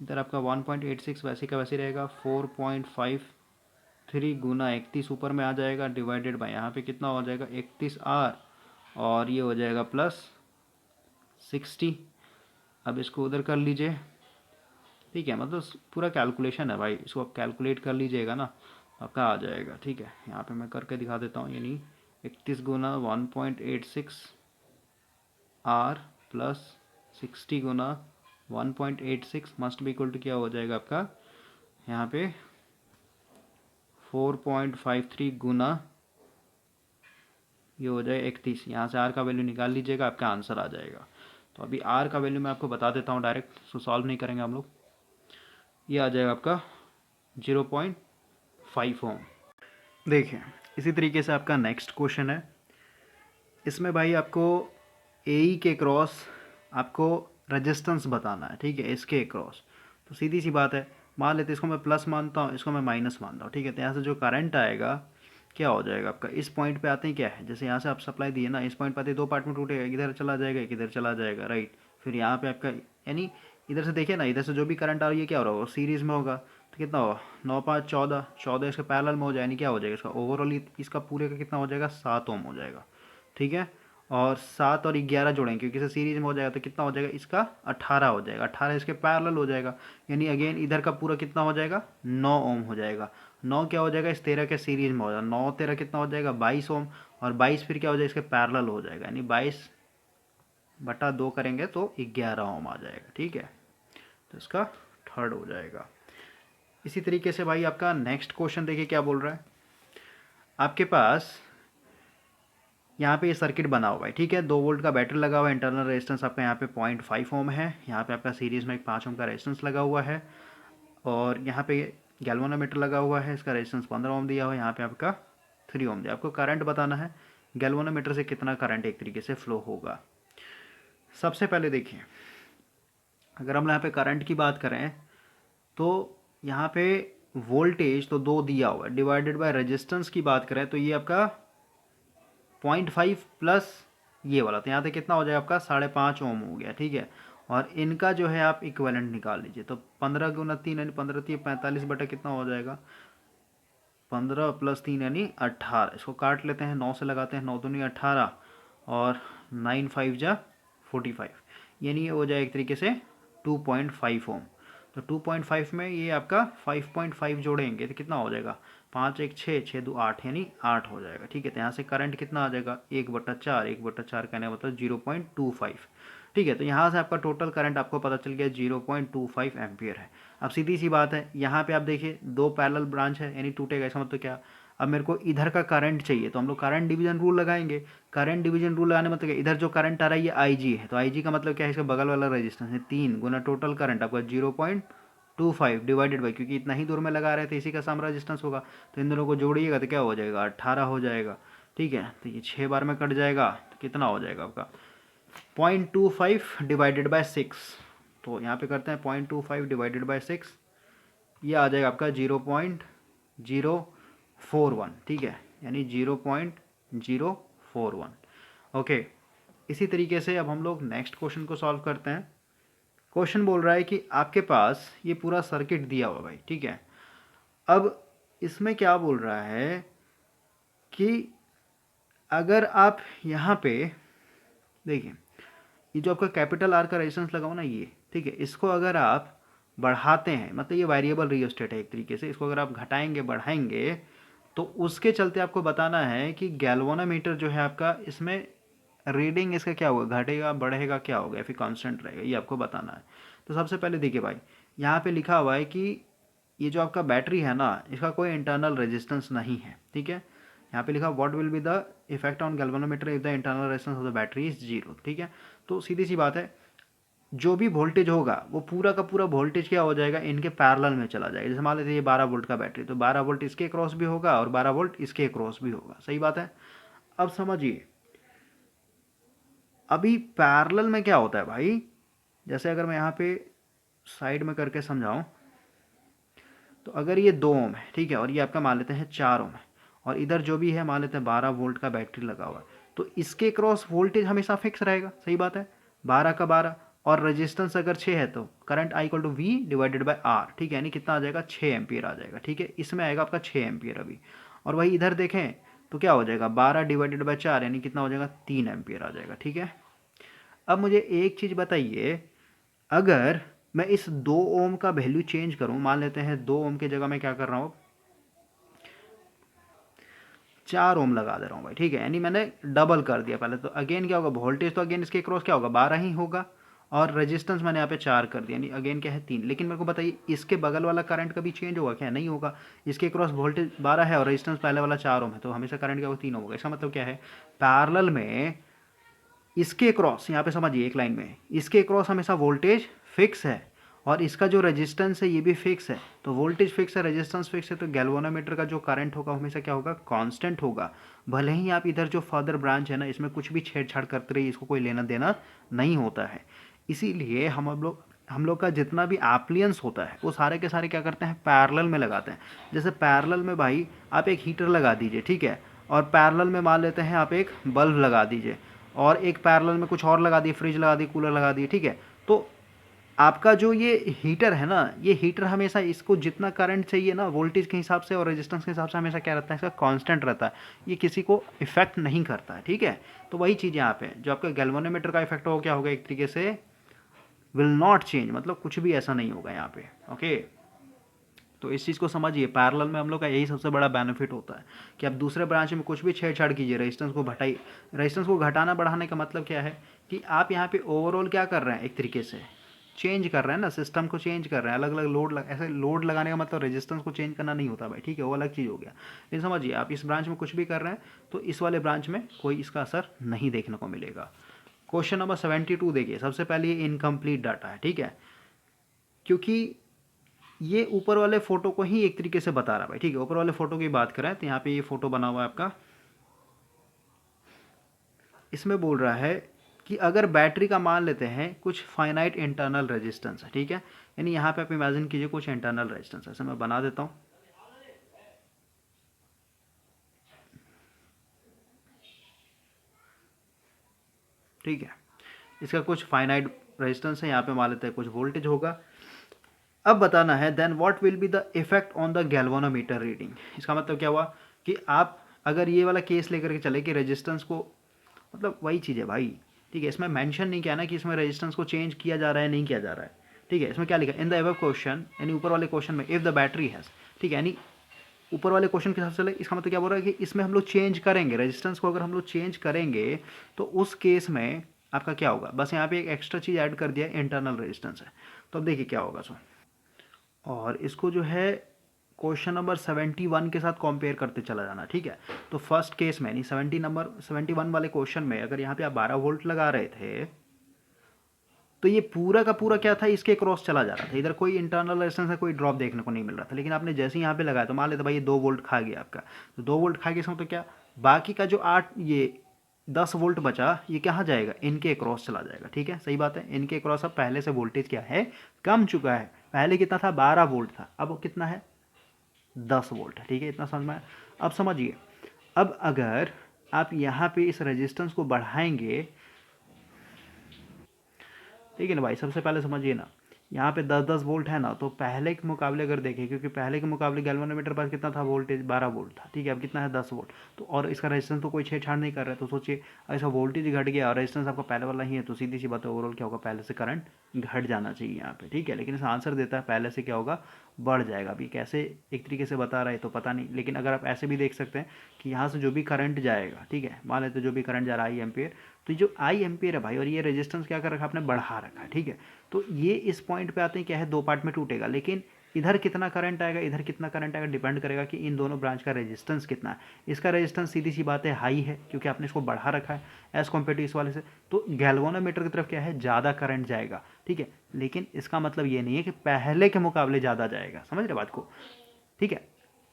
A: इधर आपका 1.86 वैसे का वैसे रहेगा, 4.53 गुना 31 ऊपर में आ जाएगा डिवाइडेड बाय यहाँ पे कितना हो जाएगा 31R, और ये हो जाएगा प्लस 60। अब इसको उधर कर लीजिए। ठीक है, मतलब पूरा कैलकुलेशन है भाई, इसको आप कैलकुलेट कर लीजिएगा ना, आपका आ जाएगा। ठीक है, यहाँ पे मैं करके दिखा देता हूँ, यानी 31 गुना 1.86 आर प्लस 60 गुना 1.86 मस्ट बी इक्वल टू क्या हो जाएगा आपका यहाँ पे 4.53 गुना ये हो जाए 31। यहाँ से आर का वैल्यू निकाल लीजिएगा, आपका आंसर आ जाएगा। तो अभी आर का वैल्यू मैं आपको बता देता हूँ डायरेक्ट, सो सॉल्व नहीं करेंगे हम लोग। ये आ जाएगा आपका 0.5 ओम। देखिए इसी तरीके से आपका नेक्स्ट क्वेश्चन है। इसमें भाई आपको ए के क्रॉस आपको रेजिस्टेंस बताना है, ठीक है, इसके क्रॉस। तो सीधी सी बात है, मान लेते इसको मैं प्लस मानता हूँ, इसको मैं माइनस मानता हूँ, ठीक है। तो यहाँ से जो करंट आएगा क्या हो जाएगा आपका, इस पॉइंट पे आते हैं क्या है, जैसे यहाँ से आप सप्लाई दिए ना, इस पॉइंट पे आते हैं, दो पार्ट में टूटेगा, इधर चला जाएगा इधर चला जाएगा, राइट। फिर यहाँ पे आपका यानी इधर से देखिए ना, इधर से जो भी करंट आ रही है क्या हो रहा होगा, सीरीज़ में होगा। तो कितना होगा 9 5 14 14 इसके पैरेलल में हो जाए, यानी क्या हो जाएगा इसका ओवरऑल इसका पूरे का कितना हो जाएगा 7 ओम हो जाएगा, ठीक है। और 7 और 11 जोड़ेंगे क्योंकि इसे सीरीज में हो जाएगा, तो कितना हो जाएगा इसका 18 हो जाएगा, 18 इसके पैरेलल हो जाएगा, यानी अगेन इधर का पूरा कितना हो जाएगा 9 ओम हो जाएगा। 9 क्या हो जाएगा इस 13 के सीरीज में हो जाएगा, 9 13 कितना हो जाएगा 22 ओम, और 22 फिर क्या हो जाएगा इसके पैरेलल हो जाएगा, यानी 22/2 करेंगे तो 11 ओम आ जाएगा, ठीक है। तो इसका थर्ड हो जाएगा। इसी तरीके से भाई आपका नेक्स्ट क्वेश्चन देखिए क्या बोल रहा है। आपके पास यहाँ पे ये सर्किट बना हुआ है, ठीक है, 2 वोल्ट का बैटरी लगा हुआ है, इंटरनल रेजिस्टेंस आपका यहाँ पे 0.5 ओम है, यहाँ पे आपका सीरीज में एक 5 ओम का रेजिस्टेंस लगा हुआ है, और यहाँ पे गैल्वेनोमीटर लगा हुआ है, इसका रेजिस्टेंस 15 ओम दिया हुआ है, यहाँ पे आपका 3 ओम दिया। आपको करंट बताना है गैल्वेनोमीटर से कितना करंट एक तरीके से फ्लो होगा। सबसे पहले देखिए, अगर हम यहाँ पे करंट की बात करें तो यहाँ पे वोल्टेज तो 2 दिया हुआ है, डिवाइडेड बाय रेजिस्टेंस की बात करें तो ये आपका 0.5 प्लस ये वाला, तो यहाँ तक कितना हो जाएगा आपका 5.5 ओम हो गया, ठीक है। और इनका जो है आप इक्विवेलेंट निकाल लीजिए, तो 15 गुना 3 यानी 15 3 45 बटा कितना हो जाएगा 15 प्लस 3 यानी 18। इसको काट लेते हैं, 9 से लगाते हैं, 9 दूनी 18 और 9 5 जा 45, यानी ये हो जाए एक तरीके से 2.5 ओम। तो 2.5 में ये आपका 5.5 जोड़ेंगे तो कितना हो जाएगा 5 1 6 6 2 8, यानी 8 हो जाएगा, ठीक है। तो यहाँ से करंट कितना आ जाएगा 1/4, 1/4 कहने का मतलब 0.25, ठीक है। तो यहाँ से आपका टोटल करंट आपको पता चल गया 0.25 एम्पियर है। अब सीधी सी बात है, यहाँ पे आप देखिए 2 पैरेलल ब्रांच है, यानी टूटेगा, इसका मतलब क्या, अब मेरे को इधर का करंट चाहिए तो हम लोग करंट डिवीजन रूल लगाएंगे। करंट डिवीजन रूल लगाने मतलब क्या, इधर जो करंट आ रहा है ये IG है, तो IG का मतलब क्या है, इसका बगल वाला रेजिस्टेंस है 3 गुना टोटल करंट आपका 0.25 डिवाइडेड बाई, क्योंकि इतना ही दूर में लगा रहे थे इसी का सम रेजिस्टेंस होगा, तो इन दोनों को जोड़िएगा तो क्या हो जाएगा 18 हो जाएगा, ठीक है। तो ये 6 बार में कट जाएगा तो कितना हो जाएगा आपका 0.25 डिवाइडेड बाय 6। तो यहाँ पे करते हैं 0.25 डिवाइडेड बाय 6, ये आ जाएगा आपका 0.041, ठीक है, यानी 0.041। ओके, इसी तरीके से अब हम लोग नेक्स्ट क्वेश्चन को सॉल्व करते हैं। क्वेश्चन बोल रहा है कि आपके पास ये पूरा सर्किट दिया हुआ भाई, ठीक है। अब इसमें क्या बोल रहा है कि अगर आप यहाँ पे देखिए, ये जो आपका कैपिटल आर का रेजिस्टेंस लगा हो ना ये, ठीक है, इसको अगर आप बढ़ाते हैं, मतलब ये वेरिएबल रियोस्टेट है एक तरीके से, इसको अगर आप घटाएंगे बढ़ाएंगे तो उसके चलते आपको बताना है कि गैल्वेनोमीटर जो है आपका, इसमें रीडिंग इसका क्या होगा, घटेगा बढ़ेगा क्या होगा या फिर कांस्टेंट रहेगा, ये आपको बताना है। तो सबसे पहले देखिए भाई, यहाँ पे लिखा हुआ है कि ये जो आपका बैटरी है ना, इसका कोई इंटरनल रेजिस्टेंस नहीं है, ठीक है। यहाँ पे लिखा what will be the effect on galvanometer if the internal resistance of the battery is 0, ठीक है। तो सीधी सी बात है, जो भी वोल्टेज होगा वो पूरा का पूरा वोल्टेज क्या हो जाएगा इनके पैरेलल में चला जाएगा। जैसे मान लेते हैं ये 12 वोल्ट का बैटरी, तो 12 वोल्ट इसके क्रॉस भी होगा और 12 वोल्ट इसके क्रॉस भी होगा, सही बात है। अब समझिए, अभी पैरेलल में क्या होता है भाई, जैसे अगर मैं यहाँ पे साइड में करके समझाऊं, तो अगर ये 2 ओम है, ठीक है, और ये आपका मान लेते हैं 4 ओम है, और इधर जो भी है मान लेते हैं 12 वोल्ट का बैटरी लगा हुआ है, तो इसके क्रॉस वोल्टेज हमेशा फिक्स रहेगा, सही बात है, 12 का 12, और रेजिस्टेंस अगर 6 है तो current I = V divided by R, ठीक है, यानी कितना आ जाएगा 6 एम्पियर आ जाएगा, ठीक है। इसमें आएगा आपका 6 एम्पियर अभी, और वही इधर देखें तो क्या हो जाएगा 12 डिवाइडेड बाय 4, यानी कितना हो जाएगा 3 एम्पियर आ जाएगा, ठीक है। अब मुझे एक चीज़ बताइए, अगर मैं इस 2 ओम का वैल्यू चेंज करूं, मान लेते हैं 2 ओम की जगह मैं क्या कर रहा हूँ 4 ओम लगा दे रहा हूँ भाई, ठीक है, यानी मैंने डबल कर दिया पहले। तो अगेन क्या होगा, वोल्टेज तो अगेन इसके क्रॉस क्या होगा 12 ही होगा, और रेजिस्टेंस मैंने यहाँ पे 4 कर दिया, यानी अगेन क्या है 3। लेकिन मेरे को बताइए इसके बगल वाला करंट कभी चेंज होगा क्या, नहीं होगा। इसके क्रॉस वोल्टेज 12 है और रेजिस्टेंस पहले वाला 4 ओम है, तो हमेशा करंट क्या होगा 3 होगा। इसका मतलब क्या है, पैरेलल में इसके क्रॉस, यहाँ पे समझिए एक लाइन में, इसके क्रॉस हमेशा वोल्टेज फिक्स है और इसका जो रेजिस्टेंस है ये भी फिक्स है। तो वोल्टेज फिक्स है, रेजिस्टेंस फिक्स है, तो गैल्वेनोमीटर का जो करंट होगा हमेशा क्या होगा, कांस्टेंट होगा। भले ही आप इधर जो फर्दर ब्रांच है ना इसमें कुछ भी छेड़छाड़ करते रहिए, इसको कोई लेना देना नहीं होता है। इसीलिए हम लोग का जितना भी एप्लियंस होता है वो सारे के सारे क्या करते हैं, पैरेलल में लगाते हैं। जैसे पैरेलल में भाई आप एक हीटर लगा दीजिए, ठीक है, और पैरेलल में मान लेते हैं आप एक बल्ब लगा दीजिए, और एक पैरेलल में कुछ और लगा दिए, फ्रिज लगा दी, कूलर लगा दिए, ठीक है। तो आपका जो ये हीटर है ना, ये हीटर हमेशा इसको जितना करंट चाहिए ना वोल्टेज के हिसाब से और रेजिस्टेंस के हिसाब से हमेशा क्या रहता है, इसका कांस्टेंट रहता है, ये किसी को इफेक्ट नहीं करता है, ठीक है। तो वही चीज़ यहाँ पे जो आपका गैल्वेनोमीटर का इफेक्ट हो क्या होगा, एक तरीके से विल नॉट चेंज, मतलब कुछ भी ऐसा नहीं होगा यहाँ पे, ओके। तो इस चीज़ को समझिए, पैरेलल में हम लोग का यही सबसे बड़ा बेनिफिट होता है कि आप दूसरे ब्रांच में कुछ भी छेड़छाड़ कीजिए, रेजिस्टेंस को घटाइए। रेजिस्टेंस को घटाना बढ़ाने का मतलब क्या है कि आप यहाँ पे ओवरऑल क्या कर रहे हैं, एक तरीके से चेंज कर रहे हैं ना, सिस्टम को चेंज कर रहे हैं, अलग अलग ऐसे लोड लगाने का मतलब रेजिस्टेंस को चेंज करना नहीं होता भाई, ठीक है, वो अलग चीज़ हो गया। लेकिन समझिए आप इस ब्रांच में कुछ भी कर रहे हैं तो इस वाले ब्रांच में कोई इसका असर नहीं देखने को मिलेगा। क्वेश्चन नंबर 72 देखिए, सबसे पहले ये इनकम्प्लीट डाटा है, ठीक है, क्योंकि ये ऊपर वाले फोटो को ही एक तरीके से बता रहा है भाई, ठीक है। ऊपर वाले फोटो की बात करें तो यहाँ पे ये फोटो बना हुआ है आपका, इसमें बोल रहा है कि अगर बैटरी का मान लेते हैं कुछ फाइनाइट इंटरनल रेजिस्टेंस है, ठीक है, यानी यहाँ पे आप इमेजिन कीजिए कुछ इंटरनल रेजिस्टेंस, ऐसे मैं बना देता हूँ, ठीक है। इसका कुछ फाइनाइट रेजिस्टेंस है, यहाँ पे मान लेते हैं कुछ वोल्टेज होगा। अब बताना है then what will be the effect on the galvanometer reading. इसका मतलब क्या हुआ कि आप अगर ये वाला केस लेकर के चले कि रेजिस्टेंस को, मतलब वही चीज़ है भाई, ठीक है, इसमें मेंशन नहीं किया ना कि इसमें रेजिस्टेंस को चेंज किया जा रहा है नहीं किया जा रहा है, ठीक है। इसमें क्या लिखा, इन द अबव क्वेश्चन, यानी ऊपर वाले क्वेश्चन में, इफ द बैटरी हैज़, ठीक है, यानी ऊपर वाले क्वेश्चन के हिसाब से चले, इसका मतलब क्या बोल रहा है कि इसमें हम लोग चेंज करेंगे रेजिस्टेंस को, अगर हम लोग चेंज करेंगे तो उस केस में आपका क्या होगा, बस यहाँ पे एक एक्स्ट्रा चीज़ ऐड कर दिया, इंटरनल रेजिस्टेंस है। तो अब देखिए क्या होगा सो, और इसको जो है क्वेश्चन नंबर 71 के साथ कंपेयर करते चला जाना, ठीक है। तो फर्स्ट केस में यानी 71 वाले क्वेश्चन में अगर यहाँ पे आप 12 वोल्ट लगा रहे थे तो ये पूरा का पूरा क्या था, इसके क्रॉस चला जा रहा था, इधर कोई इंटरनल रेजिस्टेंस का कोई ड्रॉप देखने को नहीं मिल रहा था। लेकिन आपने जैसे ही यहाँ पे लगाया तो मान लेते भाई ये 2 वोल्ट खा गया आपका, तो 2 वोल्ट खा गया इसमें, तो क्या बाकी का जो 10 वोल्ट बचा ये कहाँ जाएगा, इनके क्रॉस चला जाएगा, ठीक है, सही बात है। इनके क्रॉस अब पहले से वोल्टेज क्या है, कम चुका है, पहले कितना था 12 वोल्ट था, अब कितना है 10 वोल्ट है, ठीक है, इतना समझ में आया। अब समझिए, अब अगर आप यहाँ पे इस रेजिस्टेंस को बढ़ाएंगे, ठीक है ना भाई, सबसे पहले समझिए ना, यहाँ पे 10-10 वोल्ट है ना, तो पहले के मुकाबले अगर देखें, क्योंकि पहले के मुकाबले गैल्वेनोमीटर पास कितना था वोल्टेज, 12 वोल्ट था, ठीक है, अब कितना है 10 वोल्ट। तो और इसका रेजिस्टेंस तो कोई छेड़छाड़ नहीं कर रहा है, तो सोचिए ऐसा वोल्टेज घट गया और रेजिस्टेंस आपका पहले वाला ही है, तो सीधी सी बात है ओवरऑल क्या होगा, पहले से करंट घट जाना चाहिए यहाँ पे, ठीक है। लेकिन इसका आंसर देता है पहले से क्या होगा, बढ़ जाएगा। अभी कैसे एक तरीके से बता रहा है तो पता नहीं, लेकिन अगर आप ऐसे भी देख सकते हैं कि यहाँ से जो भी करंट जाएगा, ठीक है, मान लेते जो भी करंट जा रहा है आई एम्पियर, तो जो आई एम्पियर है भाई, और ये रेजिस्टेंस क्या कर रखा है आपने, बढ़ा रखा है, ठीक है। तो ये इस पॉइंट पे आते हैं क्या है, 2 पार्ट में टूटेगा, लेकिन इधर कितना करंट आएगा, इधर कितना करंट आएगा, डिपेंड करेगा कि इन दोनों ब्रांच का रेजिस्टेंस कितना है। इसका रेजिस्टेंस सीधी सी बात है हाई है, क्योंकि आपने इसको बढ़ा रखा है एज कम्पेयर टू इस वाले से, तो गैल्वेनोमीटर की तरफ क्या है, ज़्यादा करंट जाएगा, ठीक है। लेकिन इसका मतलब ये नहीं है कि पहले के मुकाबले ज़्यादा जाएगा, समझ रहे बात को, ठीक है।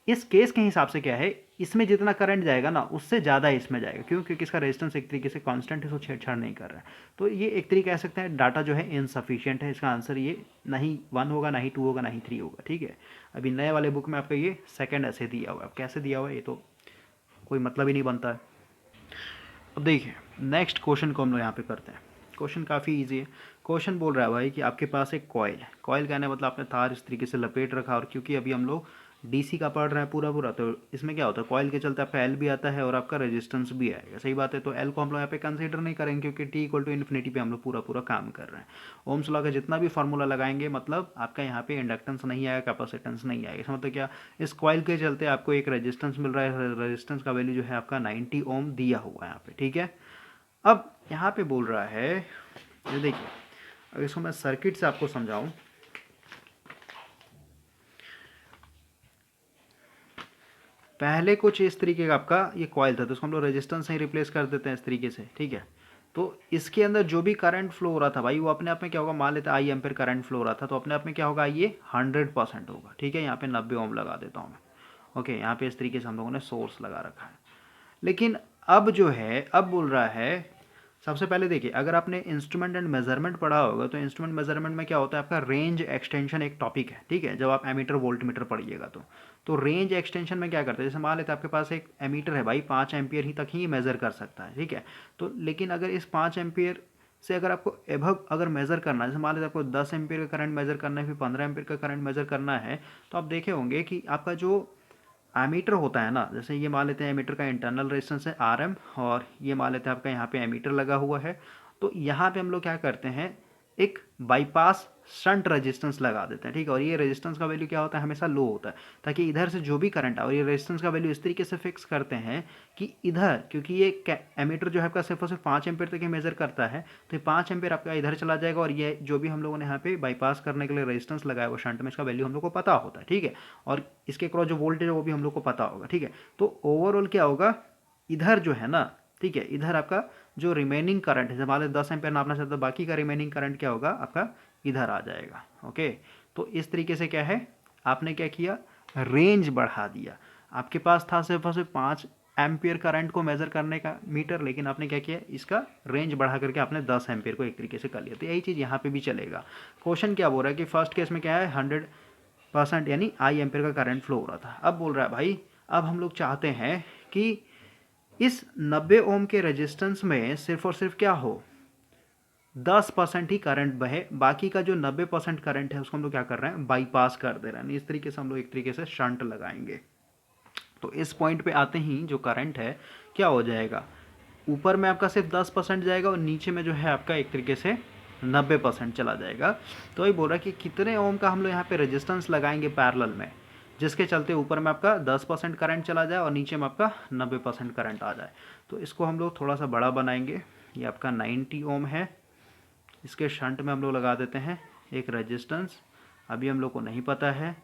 A: इस केस के हिसाब से क्या है, इसमें जितना करंट जाएगा ना उससे ज़्यादा इसमें जाएगा, क्यों, क्योंकि इसका रेजिस्टेंस एक तरीके से कांस्टेंट है, तो छेड़छाड़ नहीं कर रहा है। तो ये एक तरीके कह सकते हैं डाटा जो है इनसफिशिएंट है, इसका आंसर ये ना ही 1 होगा, ना ही 2 होगा, ना ही 3 होगा, ठीक है। अभी नए वाले बुक में आपका ये सेकंड ऐसे दिया हुआ है, अब कैसे दिया हुआ है ये तो कोई मतलब ही नहीं बनता है। अब देखिए नेक्स्ट क्वेश्चन को हम लोग यहाँ पे करते हैं। क्वेश्चन काफ़ी इजी है। क्वेश्चन बोल रहा है भाई कि आपके पास एक कॉइल है, कॉइल कहने मतलब आपने तार इस तरीके से लपेट रखा, और क्योंकि अभी हम लोग डीसी का पढ़ रहे हैं पूरा पूरा, तो इसमें क्या होता है, कॉइल के चलते आपका एल भी आता है और आपका रेजिस्टेंस भी आएगा, सही बात है। तो एल को हम लोग यहाँ पे कंसीडर नहीं करेंगे क्योंकि टी इक्वल टू इन्फिनिटी पे हम लोग पूरा पूरा काम कर रहे हैं। ओम्स लॉ का जितना भी फार्मूला लगाएंगे मतलब आपका यहाँ पे इंडक्टेंस नहीं आएगा, कैपेसिटेंस नहीं आएगा। इसका मतलब क्या, इस कॉइल के चलते आपको एक रेजिस्टेंस मिल रहा है, रेजिस्टेंस का वैल्यू जो है आपका 90 ओम दिया हुआ है यहाँ पे, ठीक है। अब यहाँ पे बोल रहा है, ये देखिए अगर इसको मैं सर्किट से आपको समझाऊँ, पहले कुछ इस तरीके का आपका ये कॉइल था, तो उसको हम लोग रेजिस्टेंस से ही रिप्लेस कर देते हैं इस तरीके से, ठीक है। तो इसके अंदर जो भी करंट फ्लो हो रहा था भाई, वो अपने आप में क्या होगा, मान लेते हैं आई एम्पेयर करंट फ्लो हो रहा था, तो अपने आप में क्या होगा, ये 100% होगा, ठीक है। यहाँ पे 90 ओम लगा देता हूँ मैं, ओके। यहाँ पे इस तरीके से हम लोगों ने सोर्स लगा रखा है। लेकिन अब जो है, अब बोल रहा है, सबसे पहले देखिए, अगर आपने इंस्ट्रूमेंट एंड मेजरमेंट पढ़ा होगा तो इंस्ट्रूमेंट मेजरमेंट में क्या होता है, आपका रेंज एक्सटेंशन एक टॉपिक है, ठीक है। जब आप एमीटर वोल्ट मीटर पढ़िएगा तो रेंज एक्सटेंशन में क्या करते हैं, जैसे मान लेते हैं आपके पास एक एमीटर है भाई, 5 एम्पियर ही तक ही मेज़र कर सकता है, ठीक है। तो लेकिन अगर इस 5 एम्पियर से अगर आपको एभव अगर मेज़र करना है, जैसे मान लेते आपको 10 एम्पियर का करंट मेज़र करना है, फिर 15 एम्पियर का करंट मेज़र करना है, तो आप देखे होंगे कि आपका जो एमीटर होता है ना, जैसे ये मान लेते हैं एमीटर का इंटरनल रेजिस्टेंस है आरएम, और ये मान लेते हैं आपका यहाँ पे एमीटर लगा हुआ है। तो यहाँ पे हम लोग क्या करते हैं, एक बाईपास शंट रेजिस्टेंस लगा देते हैं, ठीक है। और ये रेजिस्टेंस का वैल्यू क्या होता है, हमेशा लो होता है, ताकि इधर से जो भी करंट आए, और ये रेजिस्टेंस का वैल्यू इस तरीके से फिक्स करते हैं कि इधर, क्योंकि ये एमीटर जो है आपका सिर्फ और सिर्फ 5 एम्पियर तक ही मेजर करता है, तो ये 5 एम्पियर आपका इधर चला जाएगा, और ये जो भी हम लोगों ने यहाँ पे बाईपास करने के लिए रेजिस्टेंस लगाया वो शंट में, इसका वैल्यू हम लोग को पता होता है, ठीक है। और इसके क्रॉस जो वोल्टेज है वो भी हम लोग को पता होगा, ठीक है। तो ओवरऑल क्या होगा, इधर जो है ना, ठीक है, इधर आपका जो रिमेनिंग करंट है, जब मान लो 10 एम्पियर नापना चाहते हो, बाकी का रिमेनिंग करंट क्या होगा आपका, इधर आ जाएगा, ओके। तो इस तरीके से क्या है, आपने क्या किया, रेंज बढ़ा दिया। आपके पास था सिर्फ और सिर्फ 5 एम्पियर करंट को मेजर करने का मीटर, लेकिन आपने क्या किया, इसका रेंज बढ़ा करके आपने 10 एम्पियर को एक तरीके से कर लिया। तो यही चीज़ यहाँ पे भी चलेगा। क्वेश्चन क्या बोल रहा है कि फर्स्ट केस में क्या है, 100% यानी आई एम्पियर का करंट फ्लो हो रहा था। अब बोल रहा है भाई, अब हम लोग चाहते हैं कि इस 90 ओम के रेजिस्टेंस में सिर्फ और सिर्फ क्या हो, 10% ही करंट बहे, बाकी का जो 90% करंट है उसको हम लोग क्या कर रहे हैं, बाईपास कर दे रहे हैं। इस तरीके से हम लोग एक तरीके से शंट लगाएंगे। तो इस पॉइंट पे आते ही जो करंट है क्या हो जाएगा, ऊपर में आपका सिर्फ 10% जाएगा और नीचे में जो है आपका एक तरीके से 90% चला जाएगा। तो वही बोल रहा है कि कितने ओम का हम लोग यहाँ पे रेजिस्टेंस लगाएंगे पैरेलल में, जिसके चलते ऊपर में आपका 10% करंट चला जाए और नीचे में आपका 90% करंट आ जाए। तो इसको हम लोग थोड़ा सा बड़ा बनाएंगे। ये आपका 90 ओम है, इसके शंट में हम लोग लगा देते हैं एक रेजिस्टेंस, अभी हम लोग को नहीं पता है,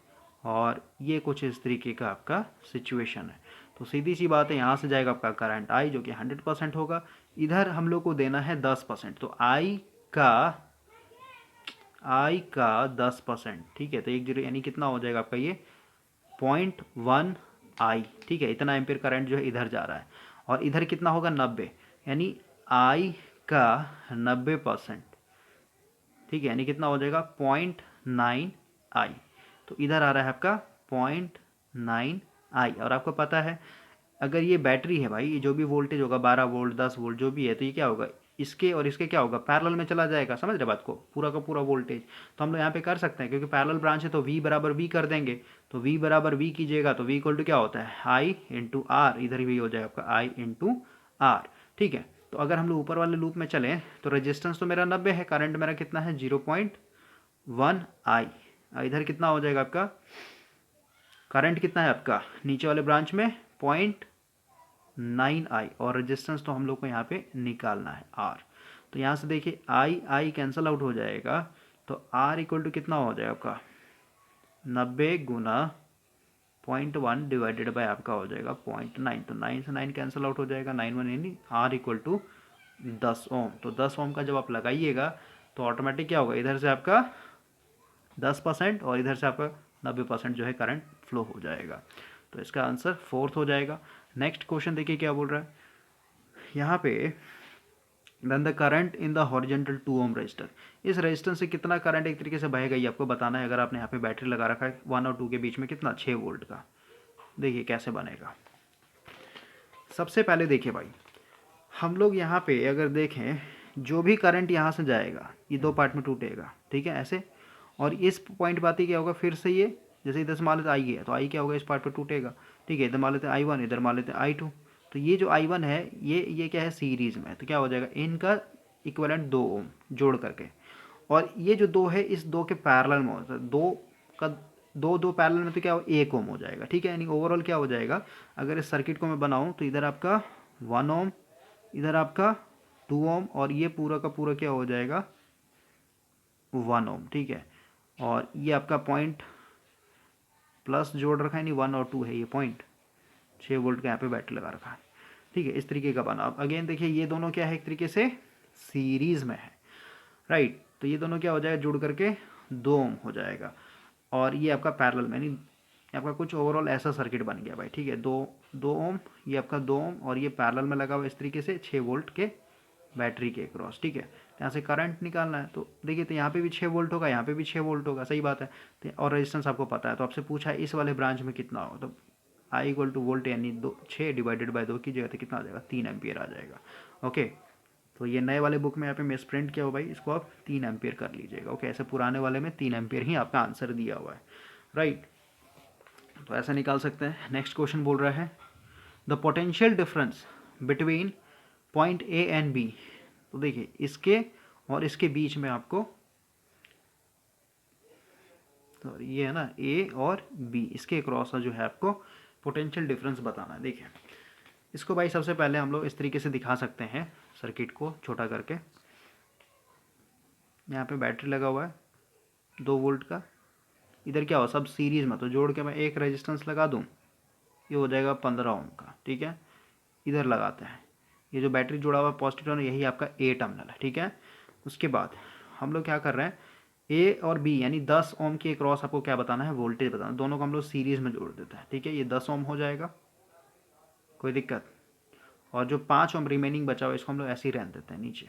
A: और ये कुछ इस तरीके का आपका सिचुएशन है। तो सीधी सी बात है, यहाँ से जाएगा आपका करंट आई जो कि 100% होगा, इधर हम लोग को देना है 10%, तो आई का 10%, ठीक है। तो 1 0 यानी कितना हो जाएगा आपका ये 0.1 आई, ठीक है। इतना एम्पियर करंट जो है इधर जा रहा है, और इधर कितना होगा 90, यानी आई का 90%, ठीक है। यानी कितना हो जाएगा 0.9 आई। तो इधर आ रहा है आपका 0.9 आई। और आपको पता है अगर ये बैटरी है भाई, ये जो भी वोल्टेज होगा 12 वोल्ट 10 वोल्ट जो भी है, तो ये क्या होगा, इसके और इसके क्या होगा, पैरेलल में चला जाएगा। समझ रहे बात को, पूरा का पूरा वोल्टेज। तो हम लोग यहाँ पे कर सकते हैं, क्योंकि पैरेलल ब्रांच है तो V बराबर V कर देंगे। तो V बराबर V कीजिएगा तो V इक्वल टू क्या होता है, I इंटू आर, इधर भी हो जाएगा आपका I इंटू आर, ठीक है। तो अगर हम लोग ऊपर वाले लूप में चलें तो रेजिस्टेंस तो मेरा 90 है, करंट मेरा कितना है 0.1 आई। इधर कितना हो जाएगा आपका, करंट कितना है आपका नीचे वाले ब्रांच में 0.9 आई, और रेजिस्टेंस तो हम लोग को यहाँ पे निकालना है आर। तो यहाँ से देखिए आई कैंसिल आउट हो जाएगा, तो आर इक्वल टू कितना हो जाएगा आपका 90 गुना 0.1 डिवाइडेड बाय आपका हो जाएगा 0.9। तो 9 से 9 कैंसिल आउट हो जाएगा, 9 1 यानी आर इक्वल टू 10 ओम। तो 10 ओम का जब आप लगाइएगा तो ऑटोमेटिक क्या होगा, इधर से आपका 10% और इधर से आपका 90% जो है करंट फ्लो हो जाएगा। तो इसका आंसर 4th हो जाएगा। नेक्स्ट क्वेश्चन देखिए क्या बोल रहा है यहाँ पे, then the current in the horizontal 2 ohm resistor. इस रेजिस्टेंस से कितना करंट एक तरीके से बहेगा ये आपको बताना है। अगर आपने यहाँ पे बैटरी लगा रखा है 1 और 2 के बीच में कितना 6 वोल्ट का, देखिए कैसे बनेगा। सबसे पहले देखिए भाई, हम लोग यहाँ पे अगर देखें जो भी करंट यहाँ से जाएगा ये 2 पार्ट में टूटेगा, ठीक है ऐसे। और इस पॉइंट बात ही क्या होगा, फिर से ये जैसे इधर से मान लेते आई है तो आई क्या होगा, इस पार्ट पर टूटेगा, ठीक है। इधर मान लेते हैं I1, इधर मान लेते हैं I2। तो ये जो I1 है ये क्या है, सीरीज में, तो क्या हो जाएगा, इनका इक्विवेलेंट 2 ओम जोड़ करके, और ये जो 2 है इस 2 के पैरेलल में होता है, 2 का 2 पैरेलल में तो क्या हो, 1 ओम हो जाएगा, ठीक है। यानी ओवरऑल क्या हो जाएगा, अगर इस सर्किट को मैं बनाऊँ तो इधर आपका 1 ओम, इधर आपका 2 ओम, और ये पूरा का पूरा क्या हो जाएगा, 1 ओम, ठीक है। और ये आपका पॉइंट प्लस जोड़ रखा है, नहीं 1 और 2 है ये पॉइंट, 6 वोल्ट का यहाँ पे बैटरी लगा रखा है, ठीक है। इस तरीके का बना। अब अगेन देखिए ये दोनों क्या है, एक तरीके से सीरीज में है, राइट। तो ये दोनों क्या हो जाएगा, जुड़ करके 2 ओम हो जाएगा, और ये आपका पैरेलल में, नहीं आपका कुछ ओवरऑल ऐसा सर्किट बन गया भाई, ठीक है। 2 ओम, ये आपका 2 ओम, और ये पैरेलल में लगा हुआ इस तरीके से 6 वोल्ट के बैटरी के क्रॉस, ठीक है। यहाँ से करंट निकालना है, तो देखिए तो यहाँ पे भी 6 वोल्ट होगा, यहाँ पे भी 6 वोल्ट होगा, सही बात है। तो और रेजिस्टेंस आपको पता है, तो आपसे पूछा है इस वाले ब्रांच में कितना होगा, तो आई इक्वल टू वोल्ट यानी 6 डिवाइडेड बाय 2 कीजिएगा तो कितना आ जाएगा, 3 एम्पियर आ जाएगा, ओके। तो ये नए वाले बुक में यहाँ पे मिस प्रिंट किया हो भाई, इसको आप 3 एम्पियर कर लीजिएगा, ओके। ऐसे पुराने वाले में 3 एम्पियर ही आपका आंसर दिया हुआ है, राइट। तो ऐसा निकाल सकते हैं। नेक्स्ट क्वेश्चन बोल रहा है the potential difference between point A and B. तो देखिए इसके और इसके बीच में आपको, तो ये है ना ए और बी, इसके क्रॉस जो है आपको पोटेंशियल डिफरेंस बताना है। देखिए इसको भाई सबसे पहले हम लोग इस तरीके से दिखा सकते हैं, सर्किट को छोटा करके। यहाँ पे बैटरी लगा हुआ है 2 वोल्ट का, इधर क्या हो, सब सीरीज में, तो जोड़ के मैं एक रेजिस्टेंस लगा दूँ, ये हो जाएगा 15 ओम का, ठीक है। इधर लगाते हैं, ये जो बैटरी जुड़ा हुआ पॉजिटिव टर्मिनल यही आपका ए टर्मिनल है, ठीक है। उसके बाद हम लोग क्या कर रहे हैं, ए और बी यानी 10 ओम के क्रॉस आपको क्या बताना है, वोल्टेज बताना, दोनों को हम लोग सीरीज में जोड़ देते हैं, ठीक है। ये 10 ओम हो जाएगा, कोई दिक्कत। और जो 5 ओम रिमेनिंग बचा हुआ इसको हम लोग ऐसे ही रहने देते हैं नीचे।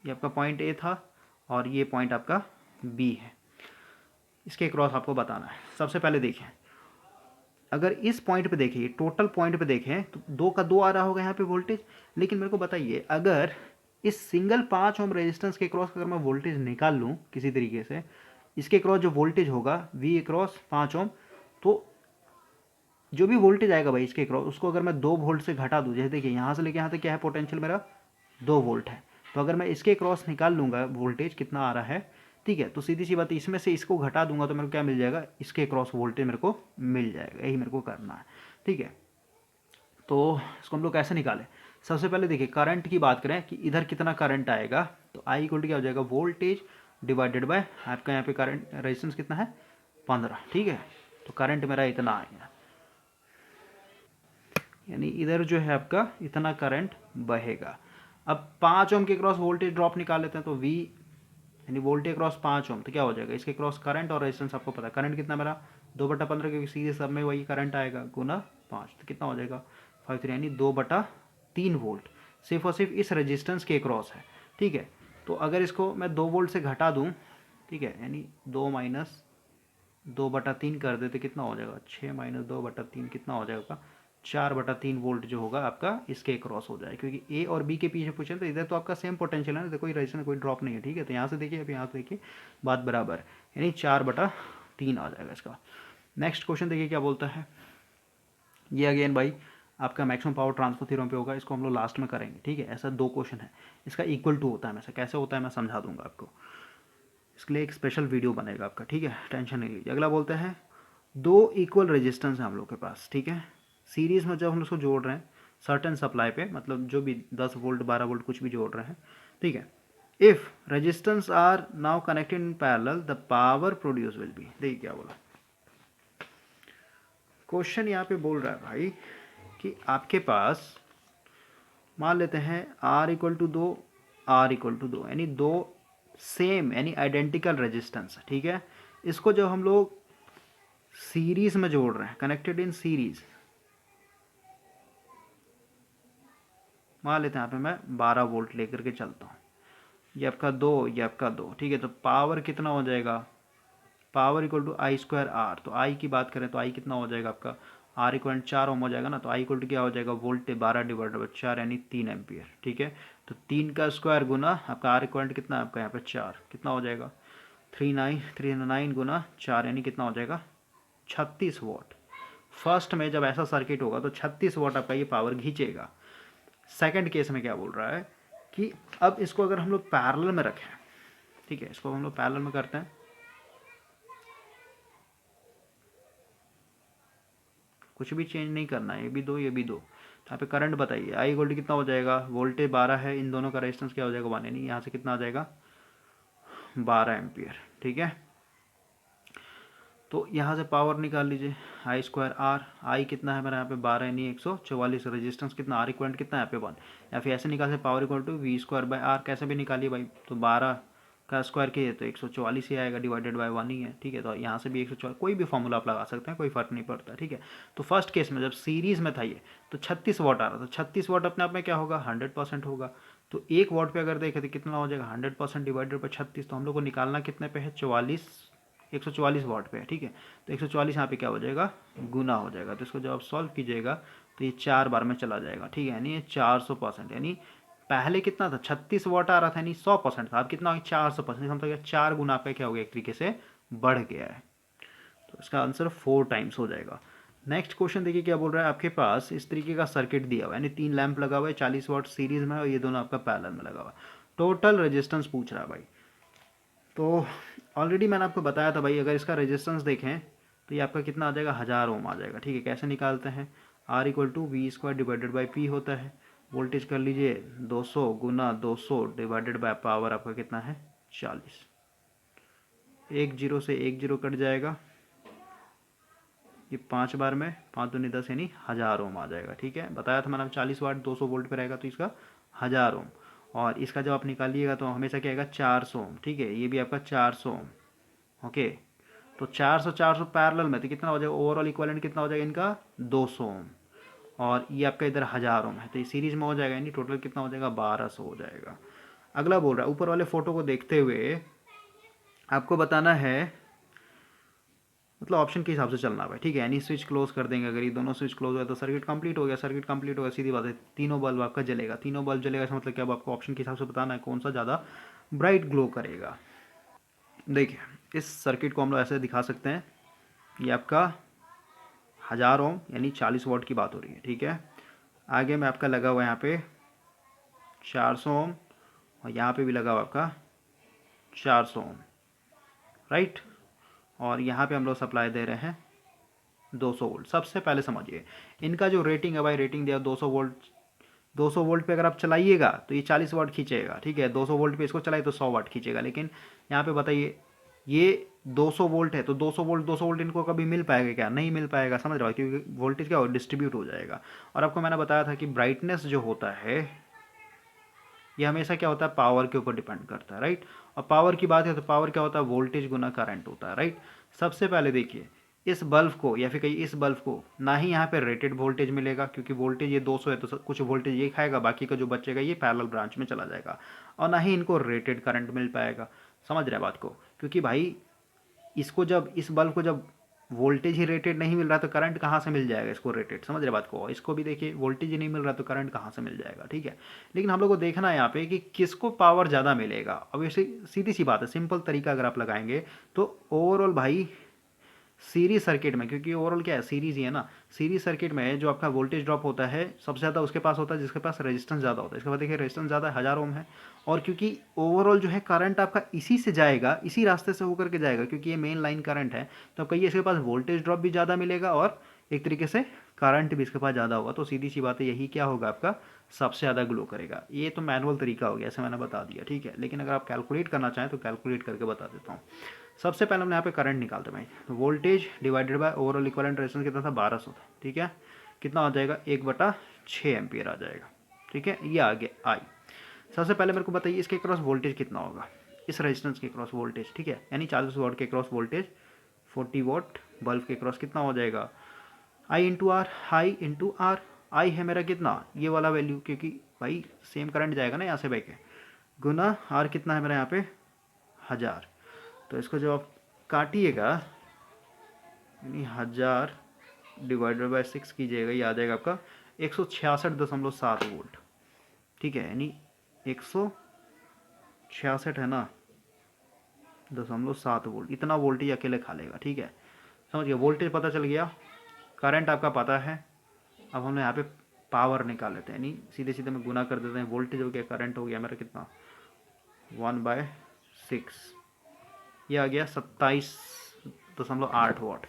A: ये आपका पॉइंट ए था और ये पॉइंट आपका बी है, इसके क्रॉस आपको बताना है। सबसे पहले देखें, अगर इस पॉइंट पे देखें, टोटल पॉइंट पे देखें तो 2 का 2 आ रहा होगा यहाँ पे वोल्टेज। लेकिन मेरे को बताइए, अगर इस सिंगल 5 ओम रेजिस्टेंस के क्रॉस अगर मैं वोल्टेज निकाल लूँ किसी तरीके से, इसके क्रॉस जो वोल्टेज होगा वी क्रॉस 5 ओम, तो जो भी वोल्टेज आएगा भाई इसके क्रॉस, उसको अगर मैं 2 वोल्ट से घटा दूँ, जैसे देखिए यहाँ से लेके यहाँ तक क्या है, पोटेंशियल मेरा 2 वोल्ट है, तो अगर मैं इसके क्रॉस निकाल लूँगा वोल्टेज कितना आ रहा है, ठीक है, तो सीधी सी बात है, इसमें से इसको घटा दूंगा तो मेरे को क्या मिल जाएगा, इसके क्रॉस वोल्टेज मेरे को मिल जाएगा, यही मेरे को करना है, ठीक है। तो इसको हम लोग कैसे निकालें, सबसे पहले देखिए करंट की बात करें कि इधर कितना करंट आएगा, तो आई इक्वल टू क्या हो जाएगा, वोल्टेज डिवाइडेड बाय आपका यहाँ पे करंट रेजिस्टेंस कितना है 15, ठीक है। तो करंट मेरा इतना आएगा, यानी इधर जो है आपका इतना करंट बहेगा। अब 5 ओम के क्रॉस वोल्टेज ड्रॉप निकाल लेते हैं, तो वी यानी वोल्टेज क्रॉस 5 ओम, तो क्या हो जाएगा, इसके क्रॉस करंट और रेजिस्टेंस आपको पता है, करंट कितना मेरा 2/15, क्योंकि सीधे सब में वही करंट आएगा, गुना 5, तो कितना हो जाएगा 53, यानी 2/3 वोल्ट सिर्फ और सिर्फ इस रेजिस्टेंस के क्रॉस है, ठीक है। तो अगर इसको मैं 2 वोल्ट से घटा दूँ, ठीक है, यानी 2 माइनस 2/3 कर देते, कितना हो जाएगा 6 माइनस 2/3 कितना हो जाएगा 4/3 वोल्ट जो होगा आपका इसके क्रॉस हो जाएगा, क्योंकि ए और बी के पीछे पूछे तो इधर तो आपका सेम पोटेंशियल है ना, तो कोई रेजिस्टेंस कोई ड्रॉप नहीं है, ठीक है। तो यहाँ से देखिए, अब यहाँ से देखिए बात बराबर, यानी 4/3 आ जाएगा इसका। नेक्स्ट क्वेश्चन देखिए क्या बोलता है, ये अगेन भाई आपका मैक्सिमम पावर ट्रांसफर थ्योरम पे होगा, इसको हम लोग लास्ट में करेंगे, ठीक है। ऐसा 2 क्वेश्चन है, इसका इक्वल टू होता है, हमेशा कैसे होता है मैं समझा दूंगा आपको, इसके लिए एक स्पेशल वीडियो बनेगा आपका, ठीक है, टेंशन नहीं लीजिए। अगला बोलते हैं 2 इक्वल रेजिस्टेंस है हम लोग के पास, ठीक है। सीरीज में जब हम उसको जोड़ रहे हैं सर्टेन सप्लाई पे, मतलब जो भी 10 वोल्ट 12 वोल्ट कुछ भी जोड़ रहे हैं, ठीक है। If resistance R now connected in parallel the power produce will be, देखिए क्या बोला क्वेश्चन यहाँ पे बोल रहा है भाई कि आपके पास मान लेते हैं R equal to 2, R equal to 2, यानी 2 सेम यानी आइडेंटिकल रेजिस्टेंस है, ठीक है। इसको जब हम लोग सीरीज में जोड़ रहे हैं, कनेक्टेड इन सीरीज, मान लेते हैं यहाँ पे मैं 12 वोल्ट लेकर के चलता हूँ, ये आपका 2, ये आपका 2, ठीक है। तो पावर कितना हो जाएगा, power equal to I square R, तो आई की बात करें तो आई कितना हो जाएगा आपका, आर इक्वल 4 ओम हो जाएगा ना, तो आई इक्वल टू क्या हो जाएगा, वोल्टेज 12 डिवाइडेड बाई 4 यानी 3 एम्पियर, ठीक है। तो 3 का स्क्वायर गुना आपका आर इक्वल कितना है आपका यहाँ पे 4, कितना हो जाएगा 399 गुना 4 यानी कितना हो जाएगा 36 वॉट। फर्स्ट में जब ऐसा सर्किट होगा तो 36 वॉट आपका ये पावर खींचेगा। सेकंड केस में क्या बोल रहा है कि अब इसको अगर हम लोग पैरेलल में रखें, ठीक है, इसको हम लोग पैरेलल में करते हैं, कुछ भी चेंज नहीं करना है, ये भी दो ये भी दो। तो यहाँ पे करंट बताइए, आई इक्वल टू कितना हो जाएगा, वोल्टेज 12 है, इन दोनों का रेजिस्टेंस क्या हो जाएगा 1, यानी यहाँ से कितना आ जाएगा 12 एम्पियर। ठीक है, तो यहाँ से पावर निकाल लीजिए, आई स्क्वायर आर, आई कितना है मेरा यहाँ पे 12 यानी 144, रेजिस्टेंस कितना, आर इक्वल कितना है यहाँ पे 1, या फिर ऐसे निकाल से power equal to V square by R, कैसे भी निकालिए भाई। तो 12 का स्क्वायर किए तो 144 ही आएगा, डिवाइडेड बाय 1 ही है। ठीक है, तो यहाँ से भी 144, कोई भी फॉर्मूला आप लगा सकते हैं, कोई फर्क नहीं पड़ता। ठीक है, तो फर्स्ट केस में जब सीरीज में था ये तो 36 वॉट आ रहा था, 36 वॉट अपने आप में क्या होगा 100% होगा। तो 1 वॉट पे अगर देखें तो कितना हो जाएगा 100% डिवाइडेड बाय 36, तो हम लोग को निकालना कितने पे है 144 वॉट पे है। ठीक है, तो 144 यहाँ पे क्या हो जाएगा गुना हो जाएगा, तो इसको जब आप सॉल्व कीजिएगा तो ये 4 बार में चला जाएगा। ठीक है, यानी ये 400%, यानी पहले कितना था 36 वॉट आ रहा था यानी 100% था, अब कितना हो गया 400%, मतलब 4 गुना आपका क्या हो गया एक तरीके से बढ़ गया है। तो इसका आंसर 4 टाइम्स हो जाएगा। नेक्स्ट क्वेश्चन देखिए क्या बोल रहा है, आपके पास इस तरीके का सर्किट दिया हुआ है, यानी 3 लैंप लगा हुआ है 40 वॉट सीरीज में, और ये दोनों आपका पैरेलल में लगा हुआ है। टोटल रेजिस्टेंस पूछ रहा है भाई। तो ऑलरेडी मैंने आपको बताया था भाई, अगर इसका रेजिस्टेंस देखें तो ये आपका कितना आ जाएगा 1000 ओम आ जाएगा। ठीक है, कैसे निकालते हैं, R equal to V square divided by P होता है, वोल्टेज कर लीजिए 200 गुना 200 डिवाइडेड बाय पावर आपका कितना है 40, 1 0 से 1 0 कट जाएगा, ये 5 बार में 5 दूनी 10 यानी 1000 ओम आ जाएगा। ठीक है, बताया था मैंने 40 वाट 200 वोल्ट पे रहेगा तो इसका 1000 ओम, और इसका जब आप निकालिएगा तो हमेशा क्या आएगा 400 ओम। ठीक है, ये भी आपका 400 ओम। ओके, तो 400 400 पैरेलल में तो कितना हो जाएगा, ओवरऑल इक्विवेलेंट कितना हो जाएगा इनका 200 ओम, और ये आपका इधर 1000 ओम है, तो ये सीरीज में हो जाएगा, यानी टोटल कितना हो जाएगा 1200 हो जाएगा। अगला बोल रहा है, ऊपर वाले फोटो को देखते हुए आपको बताना है, मतलब ऑप्शन के हिसाब से चलना है। ठीक है, यानी स्विच क्लोज कर देंगे, अगर ये दोनों स्विच क्लोज हुआ तो सर्किट कंप्लीट हो गया, सर्किट कंप्लीट हो गया, सीधी बात है तीनों बल्ब आपका जलेगा, तीनों बल्ब जलेगा, इसका मतलब क्या, अब आपको ऑप्शन के हिसाब से बताना है कौन सा ज़्यादा ब्राइट ग्लो करेगा। देखिए, इस सर्किट को हम लोग ऐसे दिखा सकते हैं, ये आपका 1000 ओम यानी 40 वॉट की बात हो रही है। ठीक है, आगे में आपका लगा हुआ है यहाँ पे 400 ओम, और यहाँ पे भी लगा हुआ आपका 400 ओम, राइट, और यहाँ पे हम लोग सप्लाई दे रहे हैं 200 वोल्ट। सबसे पहले समझिए इनका जो रेटिंग है भाई, रेटिंग दिया 200 वोल्ट, 200 वोल्ट पे अगर आप चलाइएगा तो ये 40 वाट खींचेगा। ठीक है, 200 वोल्ट पे इसको चलाइए तो 100 वाट खींचेगा, लेकिन यहाँ पे बताइए ये 200 वोल्ट है तो 200 वोल्ट इनको कभी मिल पाएगा क्या, नहीं मिल पाएगा, समझ रहे हो, क्योंकि वोल्टेज क्या हो डिस्ट्रीब्यूट हो जाएगा। और आपको मैंने बताया था कि ब्राइटनेस जो होता है ये हमेशा क्या होता है पावर के ऊपर डिपेंड करता है, राइट। और पावर की बात है तो पावर क्या होता है वोल्टेज गुना करंट होता है, राइट। सबसे पहले देखिए इस बल्ब को या फिर कहीं इस बल्ब को ना ही यहाँ पे रेटेड वोल्टेज मिलेगा, क्योंकि वोल्टेज ये 200 है तो कुछ वोल्टेज ये खाएगा, बाकी का जो बचेगा ये पैरेलल ब्रांच में चला जाएगा, और ना ही इनको रेटेड करंट मिल पाएगा। समझ रहे बात को, क्योंकि भाई इसको जब इस बल्ब को जब वोल्टेज ही रेटेड नहीं मिल रहा तो करंट कहाँ से मिल जाएगा इसको रेटेड, समझ रहे बात को। इसको भी देखिए वोल्टेज ही नहीं मिल रहा तो करंट कहाँ से मिल जाएगा, ठीक है। लेकिन हम लोग को देखना है यहाँ पे कि किसको पावर ज़्यादा मिलेगा। अब ऐसे सीधी सी बात है, सिंपल तरीका अगर आप लगाएंगे तो ओवरऑल भाई सीरीज सर्किट में, क्योंकि ओवरऑल क्या है सीरीज ही है ना, सीरीज सर्किट में जो आपका वोल्टेज ड्रॉप होता है सबसे ज़्यादा उसके पास होता है जिसके पास रेजिस्टेंस ज़्यादा होता है। इसके बाद देखिए रेजिस्टेंस ज़्यादा 1000 ओम है, और क्योंकि ओवरऑल जो है करंट आपका इसी से जाएगा, इसी रास्ते से होकर के जाएगा, क्योंकि ये मेन लाइन करंट है, तो आपका ये इसके पास वोल्टेज ड्रॉप भी ज़्यादा मिलेगा और एक तरीके से करंट भी इसके पास ज़्यादा होगा। तो सीधी सी बात है यही क्या होगा आपका सबसे ज़्यादा ग्लो करेगा। ये तो मैनुअल तरीका हो गया, ऐसे मैंने बता दिया, ठीक है। लेकिन अगर आप कैलकुलेट करना चाहें तो कैलकुलेट करके बता देता हूँ। सबसे पहले हमने यहाँ पे करंट निकालते हैं भाई, तो voltage divided by overall equivalent resistance कितना था 1200 था, ठीक है। कितना आ जाएगा 1/6 एम्पियर आ जाएगा, ठीक है। ये आगे आई सबसे पहले मेरे को बताइए इसके क्रॉस वोल्टेज कितना होगा, इस रेजिस्टेंस के क्रॉस वोल्टेज, ठीक है, यानी 40 वॉट के क्रॉस वोल्टेज 40 वॉट बल्ब के क्रॉस कितना हो जाएगा I into R, I into R. I है मेरा कितना ये वाला वैल्यू, क्योंकि भाई सेम करंट जाएगा ना यहाँ से भाई के, गुना आर कितना है मेरा यहाँ पे 1000। तो इसको जब आप काटिएगा यानी 1000 डिवाइडेड बाय 6 कीजिएगा, ये आ जाएगा आपका 166.7 वोल्ट, ठीक है। यानी 166 है ना, 5.7 वोल्ट, इतना वोल्टेज अकेले खा लेगा। ठीक है, समझ गया, वोल्टेज पता चल गया, करंट आपका पता है। अब हम यहाँ पे पावर निकाल लेते हैं, यानी सीधे सीधे में गुना कर देते हैं। वोल्टेज हो गया, करंट हो गया मेरा कितना 1/6, ये आ गया 27.8 वाट,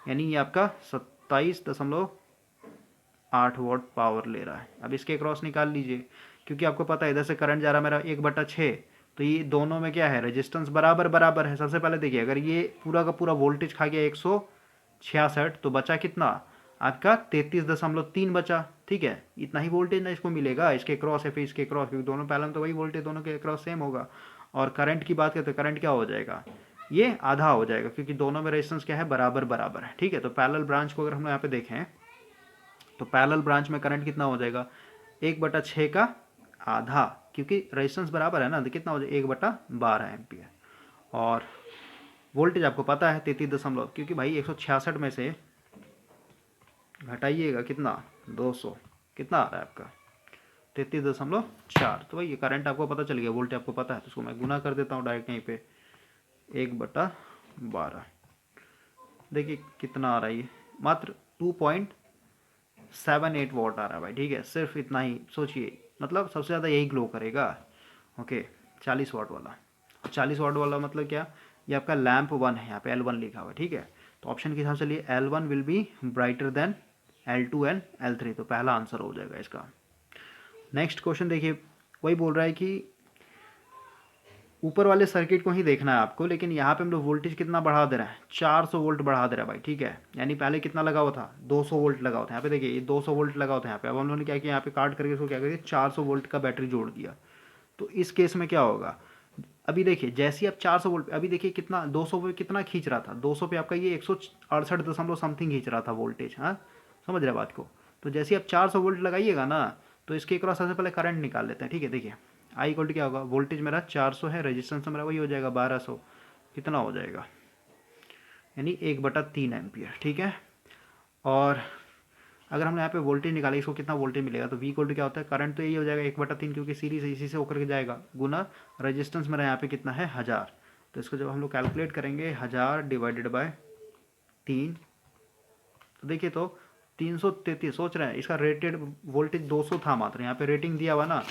A: यानी ये आपका 27.8 वाट पावर ले रहा है। अब इसके क्रॉस निकाल लीजिए, क्योंकि आपको पता है इधर से करंट जा रहा है मेरा 1/6, तो ये दोनों में क्या है, रेजिस्टेंस बराबर बराबर है। सबसे पहले देखिए, अगर ये पूरा का पूरा वोल्टेज खा गया 166, तो बचा कितना आपका 33.3 बचा। ठीक है, इतना ही वोल्टेज ना इसको मिलेगा, इसके क्रॉस है फिर इसके क्रॉस, क्योंकि दोनों पैरेलल में तो वही वोल्टेज दोनों के क्रॉस सेम होगा। और करंट की बात करते हैं, करंट क्या हो जाएगा, ये आधा हो जाएगा, क्योंकि दोनों में रेजिस्टेंस क्या है, बराबर बराबर है। ठीक है, तो पैरेलल ब्रांच को अगर हम यहाँ पे देखें, तो पैरेलल ब्रांच में करंट कितना हो जाएगा, 1/6 का आधा, क्योंकि रेजिस्टेंस बराबर है ना, तो कितना हो जाएगा 1/12 एम्पियर। और वोल्टेज आपको पता है 33 क्योंकि भाई 166 में से घटाइएगा कितना 200, कितना आ रहा है आपका 33.4, तो भाई ये करंट आपको पता चल गया, वोल्टेज आपको पता है, तो उसको मैं गुना कर देता हूँ डायरेक्ट यहीं पे 1/12। देखिए कितना आ रहा है, ये मात्र 2.78 वॉट आ रहा है भाई। ठीक है, सिर्फ इतना ही सोचिए, मतलब सबसे ज़्यादा यही ग्लो करेगा। ओके, 40 वाट वाला, 40 वाट वाला मतलब क्या, ये आपका लैम्प 1 है, यहाँ पे L1 लिखा हुआ है। ठीक है, तो ऑप्शन के हिसाब से लिए L1 will be brighter then L2 and L3, तो पहला आंसर हो जाएगा इसका। नेक्स्ट क्वेश्चन देखिए, वही बोल रहा है कि ऊपर वाले सर्किट को ही देखना है आपको, लेकिन यहाँ पे हम लोग वोल्टेज कितना बढ़ा दे रहे हैं, 400 वोल्ट बढ़ा दे रहा है भाई। ठीक है, यानी पहले कितना लगा हुआ था, 200 वोल्ट लगा हुआ था। यहाँ पे देखिए ये 200 वोल्ट लगा हुआ था यहाँ पे, अब हम लोगों ने क्या किया, यहाँ पे काट करके इसको क्या करिए 400 वोल्ट का बैटरी जोड़ दिया। तो इस केस में क्या होगा, अभी देखिए जैसे ही आप 400 वोल्ट, अभी देखिए कितना 200 पे कितना खींच रहा था, 200 पे आपका ये 168 दशमलव समथिंग खींच रहा था वोल्टेज। हाँ, समझ रहे बात को। तो जैसे ही आप 400 वोल्ट लगाइएगा ना, तो इसके क्रॉस सबसे पहले करंट निकाल लेते हैं। ठीक है, देखिए आई इक्वल टू क्या होगा, वोल्टेज मेरा 400 है, रेजिस्टेंस मेरा वही हो जाएगा 1200, कितना हो जाएगा, यानी 1/3 एम्पियर। ठीक है, और अगर हमने यहाँ पे वोल्टेज निकाला, इसको कितना वोल्टेज मिलेगा, तो V इक्वल टू क्या होता है, करंट तो यही हो जाएगा 1/3, क्योंकि सीरीज इसी से होकर के जाएगा, गुना रेजिस्टेंस मेरा यहाँ पे कितना है 1000। तो इसको जब हम लोग कैलकुलेट करेंगे 1000 डिवाइडेड बाय 3, तो देखिए तो 333, सोच रहे हैं इसका रेटेड वोल्टेज 200 था मात्र, यहाँ पे रेटिंग दिया हुआ ना,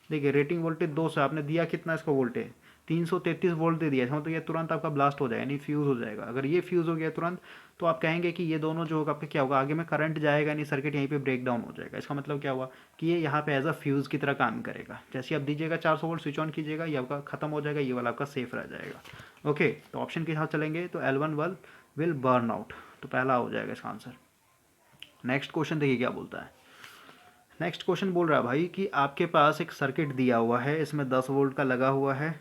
A: देखिए रेटिंग वोल्टेज 200, आपने दिया कितना इसको वोल्टेज 333 वोल्ट दे दिया, इसका मतलब ये तुरंत आपका ब्लास्ट हो जाएगा, यानी फ्यूज़ हो जाएगा। अगर ये फ्यूज़ हो गया तुरंत, तो आप कहेंगे कि ये दोनों जो होगा आपका क्या होगा, आगे में करंट जाएगा नहीं, सर्किट यहीं पे ब्रेक डाउन हो जाएगा। इसका मतलब क्या हुआ कि ये यहाँ पे एज अ फ्यूज़ की तरह काम करेगा। जैसे आप दीजिएगा 400 वोल्ट, स्विच ऑन कीजिएगा, ये आपका खत्म हो जाएगा, ये वाला आपका सेफ रह जाएगा। ओके, तो ऑप्शन के साथ चलेंगे, तो L1 विल बर्न आउट, तो पहला हो जाएगा इसका आंसर। नेक्स्ट क्वेश्चन देखिए क्या बोलता है। नेक्स्ट क्वेश्चन बोल रहा है भाई कि आपके पास एक सर्किट दिया हुआ है, इसमें 10 वोल्ट का लगा हुआ है।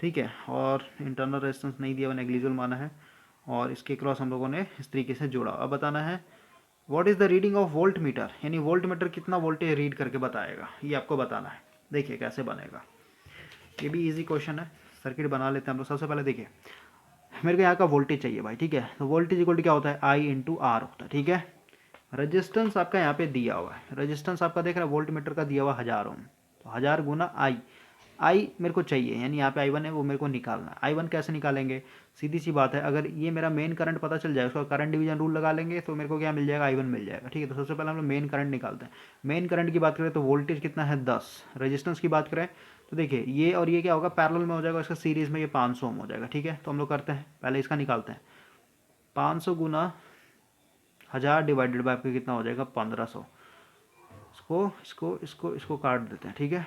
A: ठीक है, और इंटरनल रेजिस्टेंस नहीं दिया हुआ, नेग्लिजिबल माना है, और इसके क्रॉस हम लोगों ने इस तरीके से जोड़ा। अब बताना है what is the reading of volt meter, यानी वोल्ट मीटर कितना वोल्टेज रीड करके बताएगा, ये आपको बताना है। देखिए कैसे बनेगा, ये भी इजी क्वेश्चन है। सर्किट बना लेते हैं हम लोग। सबसे पहले देखिए, मेरे को यहाँ का वोल्टेज चाहिए भाई। ठीक है, तो वोल्टेज इक्वल टू क्या होता है, I/R होता है। ठीक है, रेजिस्टेंस आपका यहाँ पे दिया हुआ है, रेजिस्टेंस आपका देख रहा है वोल्ट मीटर का दिया हुआ 1000 ओम, तो 1000 गुना आई मेरे को चाहिए, यानी यहाँ पे I1 है वो मेरे को निकालना है। I1 कैसे निकालेंगे, सीधी सी बात है, अगर ये मेरा मेन करंट पता चल जाए, उसका करंट डिवीजन रूल लगा लेंगे, तो मेरे को क्या मिल जाएगा, I1 मिल जाएगा। ठीक है, तो सबसे पहले हम लोग मेन करंट निकालते हैं। मेन करंट की बात करें तो वोल्टेज कितना है 10, रेजिस्टेंस की बात करें तो देखिए ये और ये क्या होगा, पैरेलल में हो जाएगा, इसका सीरीज में ये 500 ओम हो जाएगा। ठीक है, तो हम लोग करते हैं, पहले इसका निकालते हैं, 500 गुना 1000 डिवाइडेड बाय आपका कितना हो जाएगा 1500, इसको काट देते हैं। ठीक है,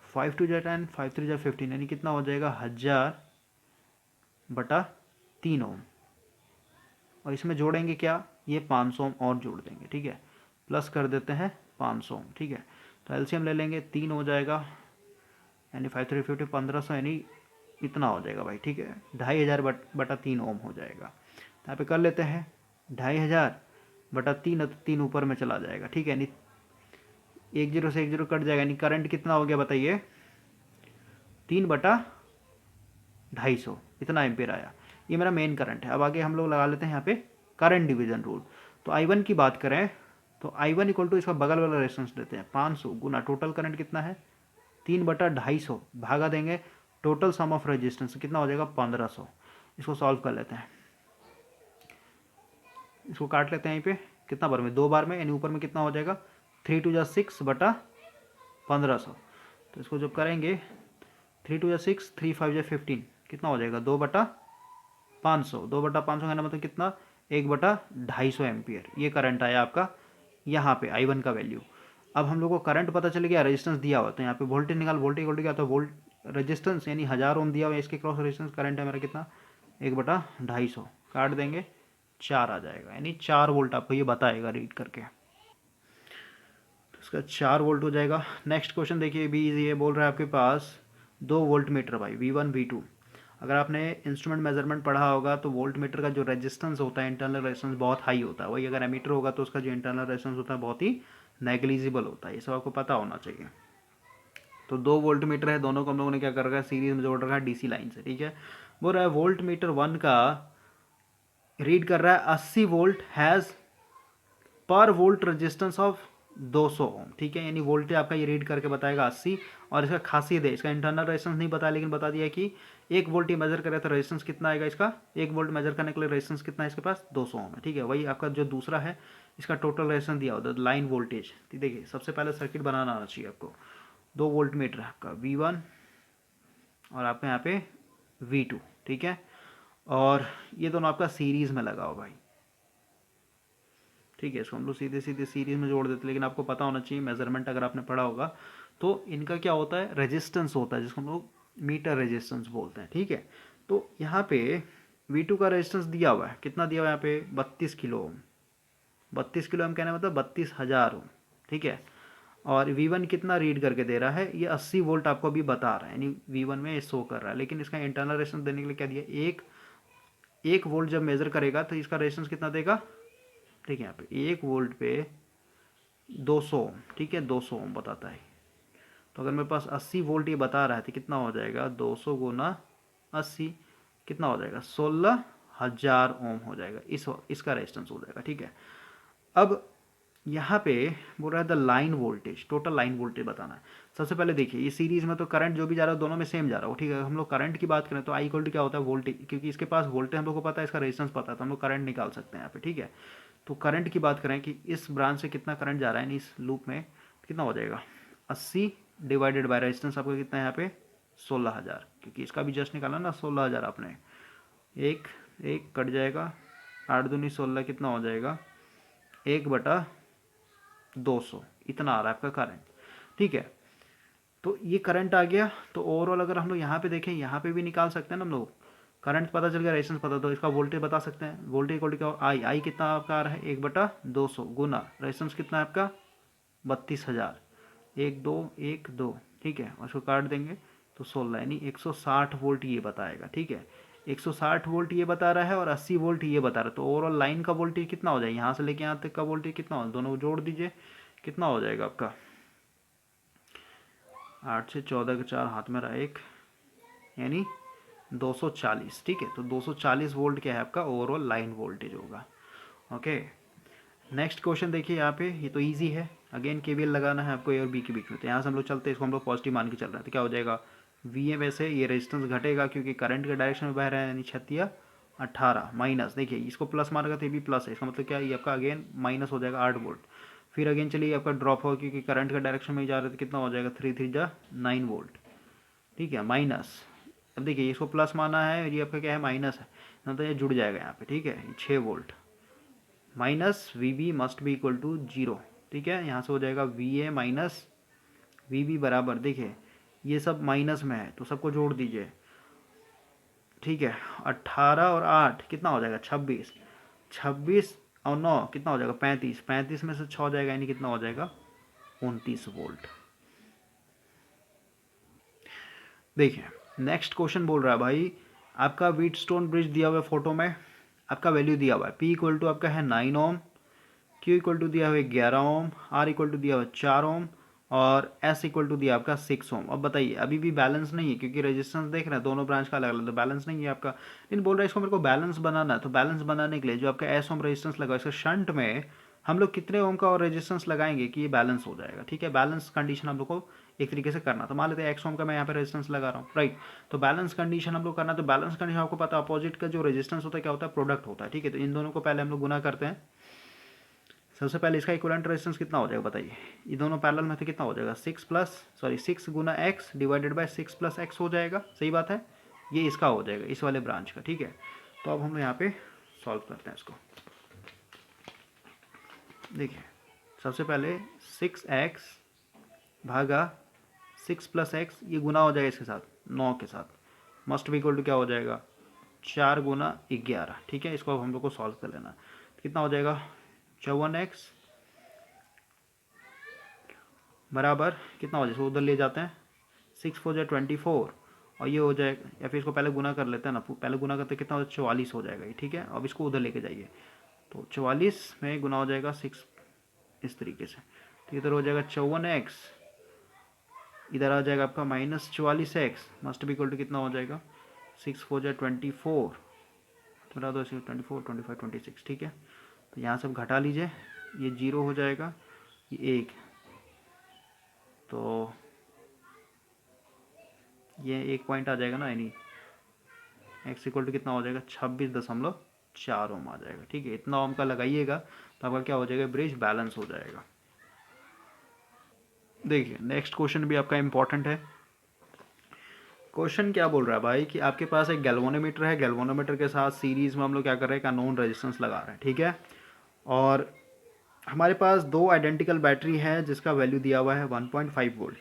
A: 5 2 10, 5 3 15, यानी कितना हो जाएगा 1000/3 ओम, और इसमें जोड़ेंगे क्या, ये 500 ओम और जोड़ देंगे। ठीक है, प्लस कर देते हैं 500 ओम। ठीक है, तो एलसीएम ले लेंगे, 3 हो जाएगा, यानी 5 3 50 1500, यानी इतना हो जाएगा भाई। ठीक है, 2500/3 ओम हो जाएगा। तो यहाँ पे कर लेते हैं 2500/3, 3 ऊपर में चला जाएगा। ठीक है, यानी 1 0 से 1 0 कट जाएगा, यानी करंट कितना हो गया बताइए, 3/250, इतना एम्पियर आया। ये मेरा मेन करंट है। अब आगे हम लोग लगा लेते हैं यहाँ पे करंट डिवीजन रूल। तो I1 की बात करें तो I1 इक्वल टू इसका बगल वाला रेजिस्टेंस देते हैं 500 गुना टोटल करंट कितना है 3/250, भागा देंगे टोटल सम ऑफ रेजिस्टेंस कितना हो जाएगा 1500। इसको सॉल्व कर लेते हैं, इसको काट लेते हैं यहीं पे, कितना बार में 2 बार में, यानी ऊपर में कितना हो जाएगा 3×6/1500। तो इसको जब करेंगे 3×6 3×5=15 कितना हो जाएगा 2/500। 2/500 कहना मतलब कितना 1/250 एम्पियर। ये करंट आया आपका यहाँ पे I1 का वैल्यू। अब हम लोग को करंट पता चल गया, रेजिस्टेंस दिया हुआ, तो यहाँ पे वोल्टेज निकाल, वोल्टेज इक्वल टू क्या, तो वोल्ट रेजिस्टेंस यानी 1000 ओम दिया हुआ है, इसके क्रॉस रेजिस्टेंस करंट है मेरा कितना 1/250, काट देंगे 4 आ जाएगा, यानी 4 वोल्ट आपको ये बताएगा रीड करके। तो इसका 4 वोल्ट हो जाएगा। नेक्स्ट क्वेश्चन देखिए, भी इजी है, बोल रहा है आपके पास 2 वोल्ट मीटर भाई V1 V2। अगर आपने इंस्ट्रूमेंट मेजरमेंट पढ़ा होगा तो वोल्ट मीटर का जो रेजिस्टेंस होता है, इंटरनल रेजिस्टेंस बहुत हाई होता है। वही अगर एमीटर होगा तो उसका जो इंटरनल रेजिस्टेंस होता है बहुत ही नेग्लिजिबल होता है। ये सब आपको पता होना चाहिए। तो 2 वोल्ट मीटर है, दोनों को हम लोगों ने क्या कर रखा है, सीरीज में जोड़ रखा है डीसी लाइन से। ठीक है, बोल रहा है वोल्ट मीटर 1 का रीड कर रहा है 80 वोल्ट हैज़ पर वोल्ट रेजिस्टेंस ऑफ 200 ओम। ठीक है, यानी वोल्टेज आपका ये रीड करके बताएगा 80। और इसका खासियत है, इसका इंटरनल रेजिस्टेंस नहीं बताया, लेकिन बता दिया कि 1 वोल्ट ही मेजर करे तो रेजिस्टेंस कितना आएगा इसका, 1 वोल्ट मेजर करने के लिए रेजिस्टेंस कितना है इसके पास 200 ओम है। ठीक है, वही आपका जो दूसरा है इसका टोटल रेजिस्टेंस दिया होता है लाइन वोल्टेज। देखिए सबसे पहले सर्किट बनाना आना चाहिए आपको। 2 वोल्ट मीटर है आपका V1 और आपका यहाँ पे V2। ठीक है, और ये दोनों आपका सीरीज़ में लगा हो भाई। ठीक है, इसको हम लोग सीधे सीधे सीरीज में जोड़ देते, लेकिन आपको पता होना चाहिए मेजरमेंट अगर आपने पढ़ा होगा तो इनका क्या होता है, रेजिस्टेंस होता है, जिसको हम लोग मीटर रेजिस्टेंस बोलते हैं। ठीक है, तो यहाँ पे V2 का रेजिस्टेंस दिया हुआ है, कितना दिया हुआ है यहाँ पे 32 किलो ओम। 32 किलो ओम कहने मतलब 32,000 ओम। ठीक है, और V1 कितना रीड करके दे रहा है, ये 80 वोल्ट आपको अभी बता रहा है, यानी V1 में ये शो कर रहा है। लेकिन इसका इंटरनल रेजिस्टेंस देने के लिए क्या दिया, एक वोल्ट जब मेजर करेगा तो इसका रेजिस्टेंस कितना देगा। देखिए यहाँ पे 1 वोल्ट पे 200 ओम। ठीक है, 200 ओम बताता है। तो अगर मेरे पास 80 वोल्ट ये बता रहा है तो कितना हो जाएगा 200 गुना 80 कितना हो जाएगा 16,000 ओम हो जाएगा, इसका रेजिस्टेंस हो जाएगा। ठीक है, अब यहाँ पे बोल रहा है the line voltage, total line voltage बताना है। सबसे पहले देखिए ये सीरीज में तो करंट जो भी जा रहा है दोनों में सेम जा रहा है। ठीक है, हम लोग करंट की बात करें तो आई इक्वल टू क्या होता है वोल्टेज, क्योंकि इसके पास वोल्टेज हम लोग को पता है, इसका रेजिस्टेंस पता है, तो हम लोग करंट निकाल सकते हैं यहाँ पे। ठीक है, तो करंट की बात करें कि इस ब्रांच से कितना करंट जा रहा है, इस लूप में कितना हो जाएगा 80 डिवाइडेड बाय रेजिस्टेंस आपको कितना है यहाँ पे 16,000, क्योंकि इसका भी जस्ट निकाला ना 16,000 आपने, एक एक कट जाएगा, 8 दूनी 16 कितना हो जाएगा 1/200, इतना आ रहा है आपका करंट। ठीक है, तो ये करंट आ गया। तो ओवरऑल अगर हम लोग यहाँ पे देखें, यहाँ पे भी निकाल सकते हैं ना हम लोग, करंट पता चल गया, रेजिस्टेंस पता, तो इसका वोल्टेज बता सकते हैं। वोल्टेज इक्वल टू क्या, आई कितना आपका आ रहा है 1/200 गुना रेजिस्टेंस कितना है आपका 32,000, 1 2 1 2। ठीक है, और उसको काट देंगे तो 16, यानी 160 वोल्ट ये बताएगा। ठीक है, 160 वोल्ट ये बता रहा है और 80 वोल्ट ये बता रहा है। तो ओवरऑल लाइन का वोल्टेज कितना हो जाएगा, यहाँ से लेके यहाँ तक का वोल्टेज कितना हो, दोनों जोड़ दीजिए, कितना हो जाएगा आपका 8 से 14 के 4 हाथ में रहा एक, यानी 240। ठीक है, तो 240 वोल्ट क्या है आपका ओवरऑल लाइन वोल्टेज होगा। ओके, नेक्स्ट क्वेश्चन देखिए यहाँ पे, ये तो इजी है, अगेन केवीएल लगाना है आपको ए और बी के बीच में। तो यहाँ से हम लोग चलते हैं, इसको हम लोग पॉजिटिव मान के चल रहे हैं, तो क्या हो जाएगा वी में से ये रेजिस्टेंस घटेगा क्योंकि करंट के डायरेक्शन में बह रहा है, यानी 36 18 माइनस, देखिए इसको प्लस मारेगा तो ये भी प्लस है, इसका मतलब क्या ये आपका अगेन माइनस हो जाएगा 8 वोल्ट। फिर अगेन चलिए आपका ड्रॉप होगा क्योंकि करंट का डायरेक्शन में ही जा रहा है, तो कितना हो जाएगा 3 3 जा 9 वोल्ट। ठीक है, माइनस, अब देखिए इसको प्लस माना है और ये आपका क्या है माइनस है, ना तो ये जुड़ जाएगा यहाँ पे। ठीक है, 6 volt minus V B must be equal to 0। ठीक है, यहाँ से हो जाएगा V A minus V B बराबर, देखिए ये सब माइनस में है तो सबको जोड़ दीजिए। ठीक है, 18 और 8 कितना हो जाएगा 26, 26 और 9 कितना हो जाएगा 35, 35 में से 6 हो जाएगा, यानी कितना हो जाएगा 29 वोल्ट। देखिए नेक्स्ट क्वेश्चन बोल रहा है भाई, आपका व्हीटस्टोन ब्रिज दिया हुआ है फोटो में, आपका वैल्यू दिया हुआ है P इक्वल टू आपका है 9 ओम, Q इक्वल टू दिया हुआ है 11 ओम, R इक्वल टू दिया हुआ है 4 ओम और S इक्वल टू दिया आपका 6 ओम। अब बताइए, अभी भी बैलेंस नहीं है क्योंकि रेजिस्टेंस देख रहे हैं दोनों ब्रांच का अलग अलग, तो बैलेंस नहीं है आपका। लेकिन बोल रहा है इसको मेरे को बैलेंस बनाना है, तो बैलेंस बनाने के लिए जो आपका S ओम रेजिस्टेंस लगा इसका शंट में हम लोग कितने ओम का और रेजिस्टेंस लगाएंगे कि ये बैलेंस हो जाएगा। ठीक है, बैलेंस कंडीशन हम लोग को एक तरीके से करना। तो मान लेते हैं एक्स ओम का मैं यहाँ पे रेजिस्टेंस लगा रहा हूँ, राइट। तो बैलेंस कंडीशन हम लोग करना, तो बैलेंस कंडीशन आपको पता है अपोजिट का जो रेजिस्टेंस होता है क्या होता है, प्रोडक्ट होता है, ठीक है। तो इन दोनों को पहले हम लोग गुना करते हैं। सबसे पहले इसका इक्विवेलेंट रेजिस्टेंस कितना हो जाएगा बताइए, ये दोनों पैरेलल में तो कितना हो जाएगा, 6 गुना एक्स डिवाइडेड बाय 6 + x हो जाएगा, सही बात है। ये इसका हो जाएगा इस वाले ब्रांच का, ठीक है। तो अब हम यहाँ पे सॉल्व करते हैं इसको। देखिए सबसे पहले 6x भागा 6 + x, ये गुना हो जाएगा इसके साथ 9 के साथ, मस्ट भी इक्वल टू क्या हो जाएगा 4 गुना 11, ठीक है। इसको अब हम लोग को सॉल्व कर लेना। तो कितना हो जाएगा 54x बराबर कितना हो जाएगा, उधर ले जाते हैं 6 × 4 = 24, और ये हो जाएगा, या फिर इसको पहले गुना कर लेते हैं ना, पहले गुना करते कितना हो जाएगा 44 हो जाएगा ये, ठीक है। अब इसको उधर लेके जाइए, तो 44 में गुना हो जाएगा 6 इस तरीके से, तो इधर हो जाएगा 54x, इधर आ जाएगा आपका -44x, मस्ट भी इक्वल टू कितना हो जाएगा 6 × 4 = 24, बता दो 24 25 26, ठीक है। तो यहाँ सब घटा लीजिए, ये 0 हो जाएगा, ये 1, तो ये 1 पॉइंट आ जाएगा ना, यानी x इक्वल टू कितना हो जाएगा 26.4 ओम आ जाएगा, ठीक है। इतना ओम का लगाइएगा तो आपका क्या हो जाएगा, ब्रिज बैलेंस हो जाएगा। देखिए नेक्स्ट क्वेश्चन भी आपका इम्पॉर्टेंट है। क्वेश्चन क्या बोल रहा है भाई कि आपके पास एक गैल्वेनोमीटर है, गैल्वेनोमीटर के साथ सीरीज में हम लोग क्या कर रहे हैं, एक अननोन रेजिस्टेंस लगा रहे हैं, ठीक है। और हमारे पास दो आइडेंटिकल बैटरी है जिसका वैल्यू दिया हुआ है 1.5 वोल्ट।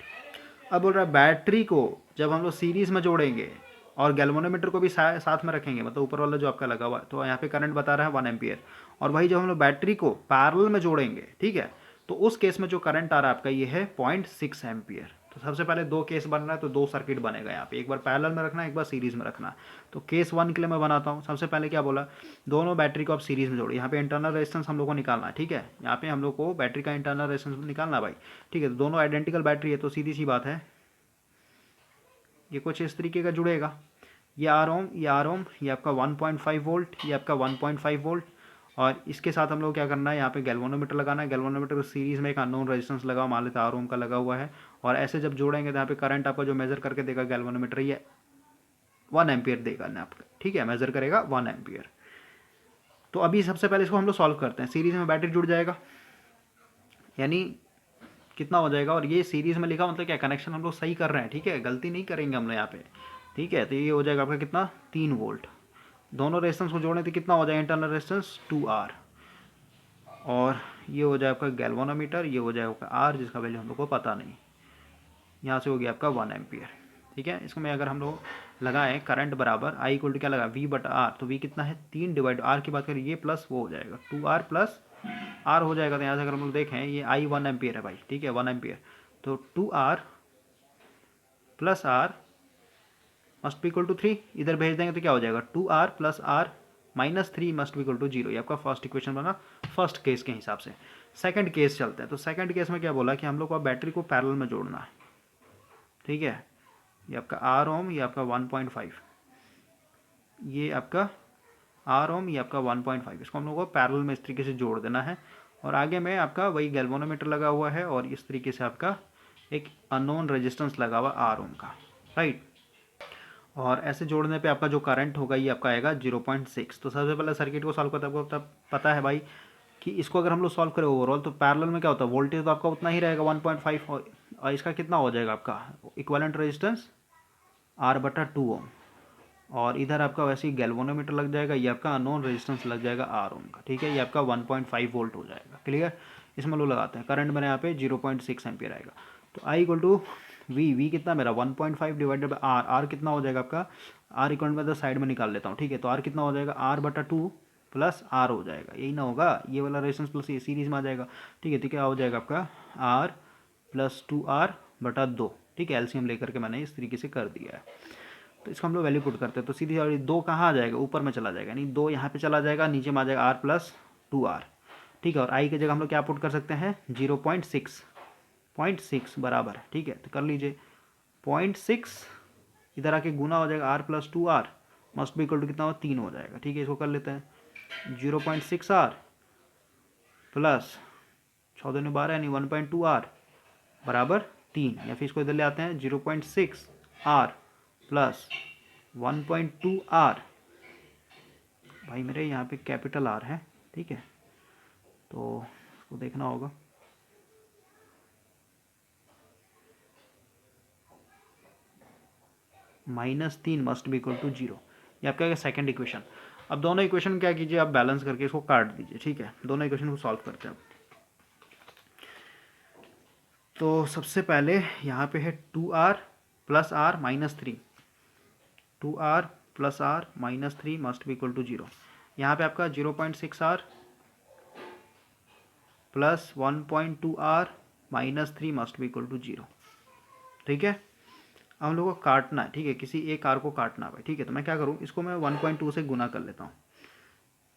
A: अब बोल रहा है बैटरी को जब हम लोग सीरीज़ में जोड़ेंगे और गैल्वेनोमीटर को भी साथ में रखेंगे, मतलब ऊपर वाला जो आपका लगा हुआ है, तो यहाँ पे करंट बता रहा है 1 एम्पियर, और वही जब हम लोग बैटरी को पैरेलल में जोड़ेंगे, ठीक है, तो उस केस में जो करंट आ रहा है आपका ये है 0.6 एम्पियर। तो सबसे पहले दो केस बन रहा है, तो दो सर्किट बनेगा यहाँ पे, एक बार पैरेलल में रखना, एक बार सीरीज में रखना। तो केस 1 के लिए मैं बनाता हूँ। सबसे पहले क्या बोला, दोनों बैटरी को आप सीरीज में जोड़ो। यहाँ पे इंटरनल रेजिस्टेंस हम लोग को निकालना है, ठीक है। यहाँ पे हम लोग को बैटरी का इंटरनल रेजिस्टेंस निकालना है भाई, ठीक है। तो दोनों आइडेंटिकल बैटरी है, तो सीधी सी बात है ये कुछ इस तरीके का जुड़ेगा, ये आर ओम, ये आर ओम, ये आपका 1.5 वोल्ट, ये आपका 1.5 वोल्ट। और इसके साथ हम लोग क्या करना है, यहाँ पे गैल्वेनोमीटर लगाना है। गैल्वेनोमीटर को सीरीज में एक अननोन रेजिस्टेंस लगा, मान लेते हैं आर ओम का लगा हुआ है, और ऐसे जब जोड़ेंगे तो यहाँ पे करंट आपका जो मेजर करके देगा गैल्वेनोमीटर, ये 1 एम्पियर देगा ना आपका, ठीक है, मेजर करेगा 1 एम्पियर। तो अभी सबसे पहले इसको हम लोग सॉल्व करते हैं। सीरीज में बैटरी जुड़ जाएगा, यानी कितना हो जाएगा, और ये सीरीज में लिखा मतलब क्या, कनेक्शन हम लोग सही कर रहे हैं, ठीक है, गलती नहीं करेंगे हम लोग यहाँ पे, ठीक है। तो ये हो जाएगा आपका कितना 3 वोल्ट। दोनों रेजिस्टेंस को जोड़ने तो कितना हो जाएगा इंटरनल रेजिस्टेंस 2R, और ये हो जाएगा आपका गैल्वेनोमीटर, ये हो जाएगा आपका R जिसका वैल्यू हम लोग को पता नहीं। यहाँ से हो गया आपका 1 एम्पियर, ठीक है। इसको मैं अगर हम लोग लगाएं करंट बराबर I इक्वल टू क्या लगा V/R, तो V कितना है 3 डिवाइड R की बात करें, ये प्लस वो हो जाएगा 2R + R हो जाएगा। तो यहाँ से अगर हम लोग देखें ये I 1 एम्पियर है भाई, ठीक है 1 एम्पियर, तो 2R + R must be equal to 3, इधर भेज देंगे तो क्या हो जाएगा 2R + R - 3 must be equal to 0। ये आपका फर्स्ट इक्वेशन बना फर्स्ट केस के हिसाब से। सेकंड केस चलते हैं। तो सेकंड केस में क्या बोला कि हम लोग को बैटरी को पैरेलल में जोड़ना है, ठीक है। ये आपका आर ओम, ये आपका 1.5, ये आपका आर ओम, ये आपका 1.5, इसको हम लोग को पैरेलल में इस तरीके से जोड़ देना है। और आगे में आपका वही गैल्वेनोमीटर लगा हुआ है, और इस तरीके से आपका एक अननोन रेजिस्टेंस लगा हुआ आर ओम का, राइट। और ऐसे जोड़ने पे आपका जो करंट होगा ये आपका आएगा 0.6। तो सबसे पहले सर्किट को सॉल्व करते हैं, आपको पता है भाई कि इसको अगर हम लोग सॉल्व करें ओवरऑल, तो पैरेलल में क्या होता है, वोल्टेज तो आपका उतना ही रहेगा 1.5, और इसका कितना हो जाएगा आपका इक्विवेलेंट रेजिस्टेंस R/2 ओम, और इधर आपका वैसे ही गैल्वेनोमीटर लग जाएगा, ये आपका अननोन रेजिस्टेंस लग जाएगा आर ओम का, ठीक है। ये आपका 1.5 वोल्ट हो जाएगा, क्लियर। इसमें लोग लगाते हैं करंट मेरे यहाँ पे 0.6 एम्पियर आएगा। तो I इक्वल टू वी कितना मेरा 1.5 डिवाइडेड बाई आर, आर कितना हो जाएगा आपका, आर इक्वल में तो साइड में निकाल लेता हूँ, ठीक है। तो आर कितना हो जाएगा R/2 + R हो जाएगा, यही ना होगा, ये वाला रेजिस्टेंस प्लस ये सीरीज में आ जाएगा, ठीक है। तो क्या हो जाएगा आपका R + 2R/2, ठीक है। एलसीएम लेकर के मैंने इस तरीके से कर दिया है। तो इसको हम लोग वैल्यू पुट करते हैं, तो सीधी और 2 कहाँ आ जाएगा, ऊपर में चला जाएगा, यानी 2 यहाँ पे चला जाएगा, नीचे में आ जाएगा R + 2R, ठीक है। और I की जगह हम लोग क्या पुट कर सकते हैं 0.6 बराबर, ठीक है। तो कर लीजिए 0.6, इधर आके गुना हो जाएगा R + 2R must be equal to कितना हो 3 हो जाएगा, ठीक है। इसको कर लेते हैं 0.6R प्लस 6 दूनी 12 यानी 1.2R बराबर 3, या फिर इसको इधर ले आते हैं 0.6 आर प्लस 1.2 आर। भाई मेरे यहाँ पे कैपिटल आर है, ठीक है, तो इसको देखना होगा। -3 मस्ट बी इक्वल टू 0, ये आपका सेकंड इक्वेशन। अब दोनों इक्वेशन क्या कीजिए, आप बैलेंस करके इसको काट दीजिए, ठीक है। दोनों इक्वेशन को सॉल्व करते हैं। तो सबसे पहले यहाँ पे है 2r plus R minus 3, 2r plus R minus 3 must be equal to 0। यहाँ पे आपका 0.6r plus 1.2r minus 3 must be equal to 0, ठीक है। अब हम लोग को काटना है, ठीक है, किसी एक आर को काटना है भाई, ठीक है। तो मैं क्या करूँ, इसको मैं 1.2 से गुना कर लेता हूँ।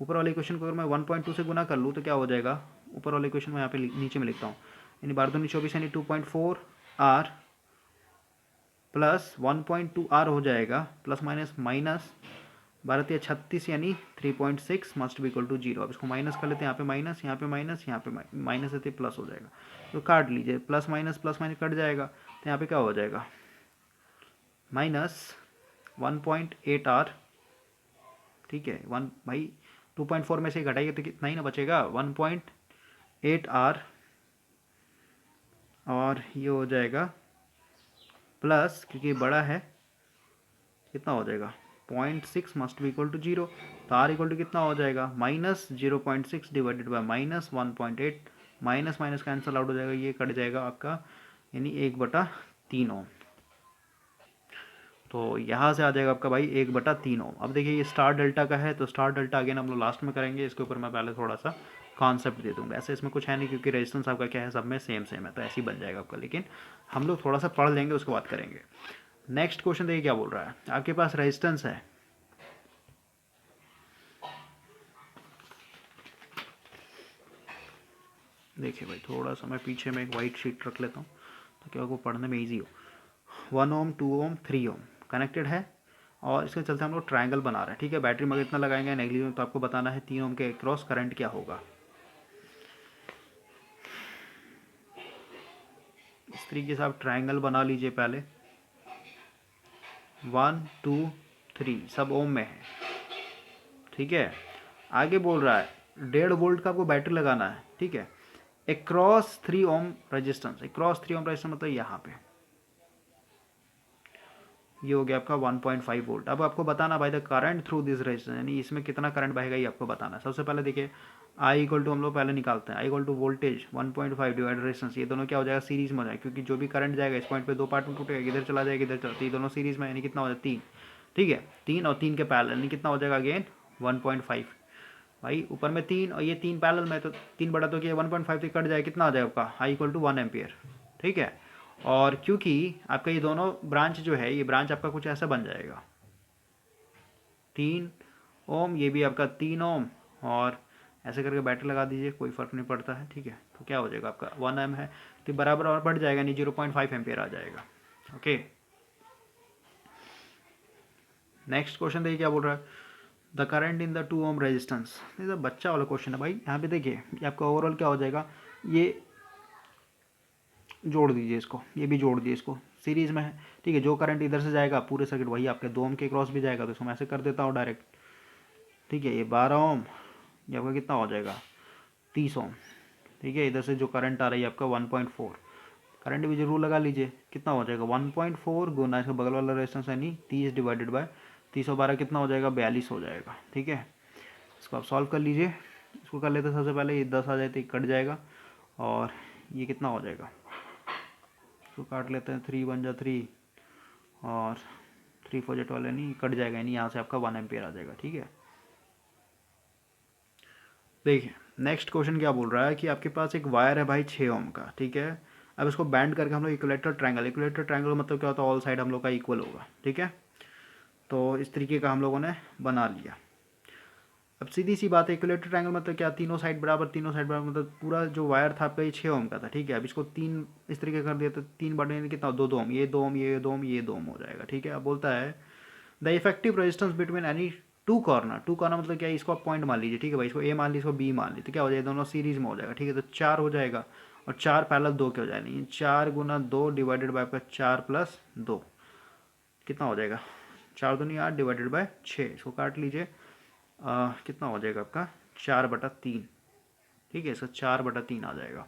A: ऊपर वाले इक्वेशन को अगर मैं 1.2 से गुना कर लूँ तो क्या हो जाएगा, ऊपर वाले इक्वेशन में यहाँ पे नीचे में लिखता हूँ, यानी 12×24 यानी 2.4 आर प्लस 1.2 आर हो जाएगा, प्लस माइनस माइनस 12×36 यानी 3.6 मस्ट बी इक्वल टू 0। अब इसको माइनस कर लेते हैं, यहाँ पे माइनस, यहाँ पे माइनस, यहाँ पे माइनस है तो प्लस हो जाएगा। तो काट लीजिए, प्लस माइनस कट जाएगा, तो यहाँ पे क्या हो जाएगा, -1.8 आर, ठीक है। वन भाई 2.4 में से घटाइए तो कितना ही ना बचेगा, 1.8 आर, और ये हो जाएगा प्लस, क्योंकि बड़ा है, कितना हो जाएगा 0.6 मस्ट बी इक्वल टू 0। तो आर इक्वल टू कितना हो जाएगा, -0.6 divided by -1.8, minus minus cancel out हो जाएगा, ये कट जाएगा आपका, यानी 1/3 ओम। तो यहाँ से आ जाएगा आपका भाई 1/3 ओम। अब देखिए ये स्टार डेल्टा का है, तो स्टार डेल्टा अगेन हम लोग लास्ट में करेंगे, इसके ऊपर मैं पहले थोड़ा सा कॉन्सेप्ट दे दूंगा। ऐसे इसमें कुछ है नहीं, क्योंकि रेजिस्टेंस आपका क्या है, सब में सेम है, तो ऐसे ही बन जाएगा आपका, लेकिन हम लोग थोड़ा सा पढ़ लेंगे, उसके बाद करेंगे। नेक्स्ट क्वेश्चन देखिए क्या बोल रहा है, आपके पास रेजिस्टेंस है, देखिए भाई थोड़ा सा मैं पीछे में एक वाइट शीट रख लेता हूँ तो क्या आपको पढ़ने में ईजी हो। 1 ओम, 2 ओम, 3 ओम कनेक्टेड है, और इसके चलते हम लोग ट्रायंगल बना रहे हैं, ठीक है। बैटरी में इतना लगाएंगे नेगेटिव, तो आपको बताना है 3 ओम के क्रॉस करंट क्या होगा। इस तरीके से आप ट्रायंगल बना लीजिए पहले, 1 2 3 सब ओम में है, ठीक है। आगे बोल रहा है 1.5 वोल्ट का आपको बैटरी लगाना है, ठीक है, across 3 ohm resistance, across 3 ohm resistance मतलब यहाँ पे, ये हो गया आपका 1.5 वोल्ट। अब आपको बताना भाई the current through this resistance, यानी इसमें कितना करंट बहेगा ये आपको बताना है। सबसे पहले देखिए आई इक्वल टू हम लोग पहले निकालते हैं, I equal to voltage 1.5 divide resistance, ये दोनों क्या हो जाएगा सीरीज में हो जाएगा, क्योंकि जो भी करंट जाएगा इस पॉइंट पे दो पार्ट में टूटेगा, इधर चला जाएगा इधर चला, तो ये दोनों सीरीज में, यानी कितना हो जाएगा 3, ठीक है। 3 और 3 के पैरेलल, यानी कितना हो जाएगा अगेन 1.5। भाई ऊपर में 3 और ये 3 पैरेलल में, तो 3 बटा तो क्या 1.5 से कट जाएगा, कितना आ जाएगा आपका आई इक्वल टू 1 एम्पियर, ठीक है। और क्योंकि आपका ये दोनों ब्रांच जो है, ये ब्रांच आपका कुछ ऐसा बन जाएगा 3 ओम, ये भी आपका 3 ओम, और ऐसे करके बैटरी लगा दीजिए, कोई फ़र्क नहीं पड़ता है, ठीक है। तो क्या हो जाएगा आपका 1 एम है, तो बराबर और बढ़ जाएगा, नहीं 0.5 एम्पियर आ जाएगा, ओके। नेक्स्ट क्वेश्चन देखिए क्या बोल रहा है, the current in the 2 ohm resistance, ये तो बच्चा वाला क्वेश्चन है भाई। यहाँ पे देखिए ये आपका ओवरऑल क्या हो जाएगा, ये जोड़ दीजिए इसको, ये भी जोड़ दिए, इसको सीरीज में है, ठीक है। जो करंट इधर से जाएगा पूरे सर्किट वही आपके 2 ओम के क्रॉस भी जाएगा, तो इसको मैं ऐसे कर देता हूँ डायरेक्ट, ठीक है। ये 12 ओम, ये आपका कितना हो जाएगा 30 ओम, ठीक है। इधर से जो करंट आ रही है आपका 1.4, करंट भी जरूर लगा लीजिए, कितना हो जाएगा 1.4 गुना इसका बगल वाला रेजिस्टेंस यानी 30 डिवाइडेड बाय 312, कितना हो जाएगा 42 हो जाएगा, ठीक है। इसको आप सॉल्व कर लीजिए, इसको कर लेते सबसे पहले, ये 10 आ जाए तो कट जाएगा, और ये कितना हो जाएगा, इसको काट लेते हैं, 3 1 जा 3 और 3 4 जा 12, यानी कट जाएगा, यानी यहाँ से आपका 1 एम्पियर आ जाएगा, ठीक है। देखिए नेक्स्ट क्वेश्चन क्या बोल रहा है कि आपके पास एक वायर है भाई 6 ओम का, ठीक है। अब इसको बैंड करके हम लोग इक्विलेटरल ट्रायंगल मतलब क्या होता है, ऑल साइड हम लोग का इक्वल होगा, ठीक है। तो इस तरीके का हम लोगों ने बना लिया। अब सीधी सी बात है, इक्विलेटरल ट्रायंगल मतलब क्या, तीनों साइड बराबर, तीनों साइड बराबर मतलब पूरा जो वायर था आपका ये 6 ओम का था, ठीक है। अब इसको 3 इस तरीके कर दिया तो 3 बटे कितना 2 ओम, ये 2 ओम, ये 2 ओम, ये 2 ओम हो जाएगा, ठीक है। अब बोलता है the effective resistance between any two corner मतलब क्या है, इसको आप पॉइंट मान लीजिए, ठीक है भाई, इसको ए मान लीजिए, इसको बी मान लीजिए, तो क्या हो जाएगा, दोनों सीरीज में हो जाएगा, ठीक है, तो 4 हो जाएगा, और 4 पैरेलल 2 के हो जाएंगे, 4 गुना 2 डिवाइडेड बाय आपका 4 प्लस 2 कितना हो जाएगा, 4 दूनी 8 डिवाइडेड बाय 6, इसको काट लीजिए, कितना हो जाएगा आपका 4/3, ठीक है, इसका 4/3 आ जाएगा।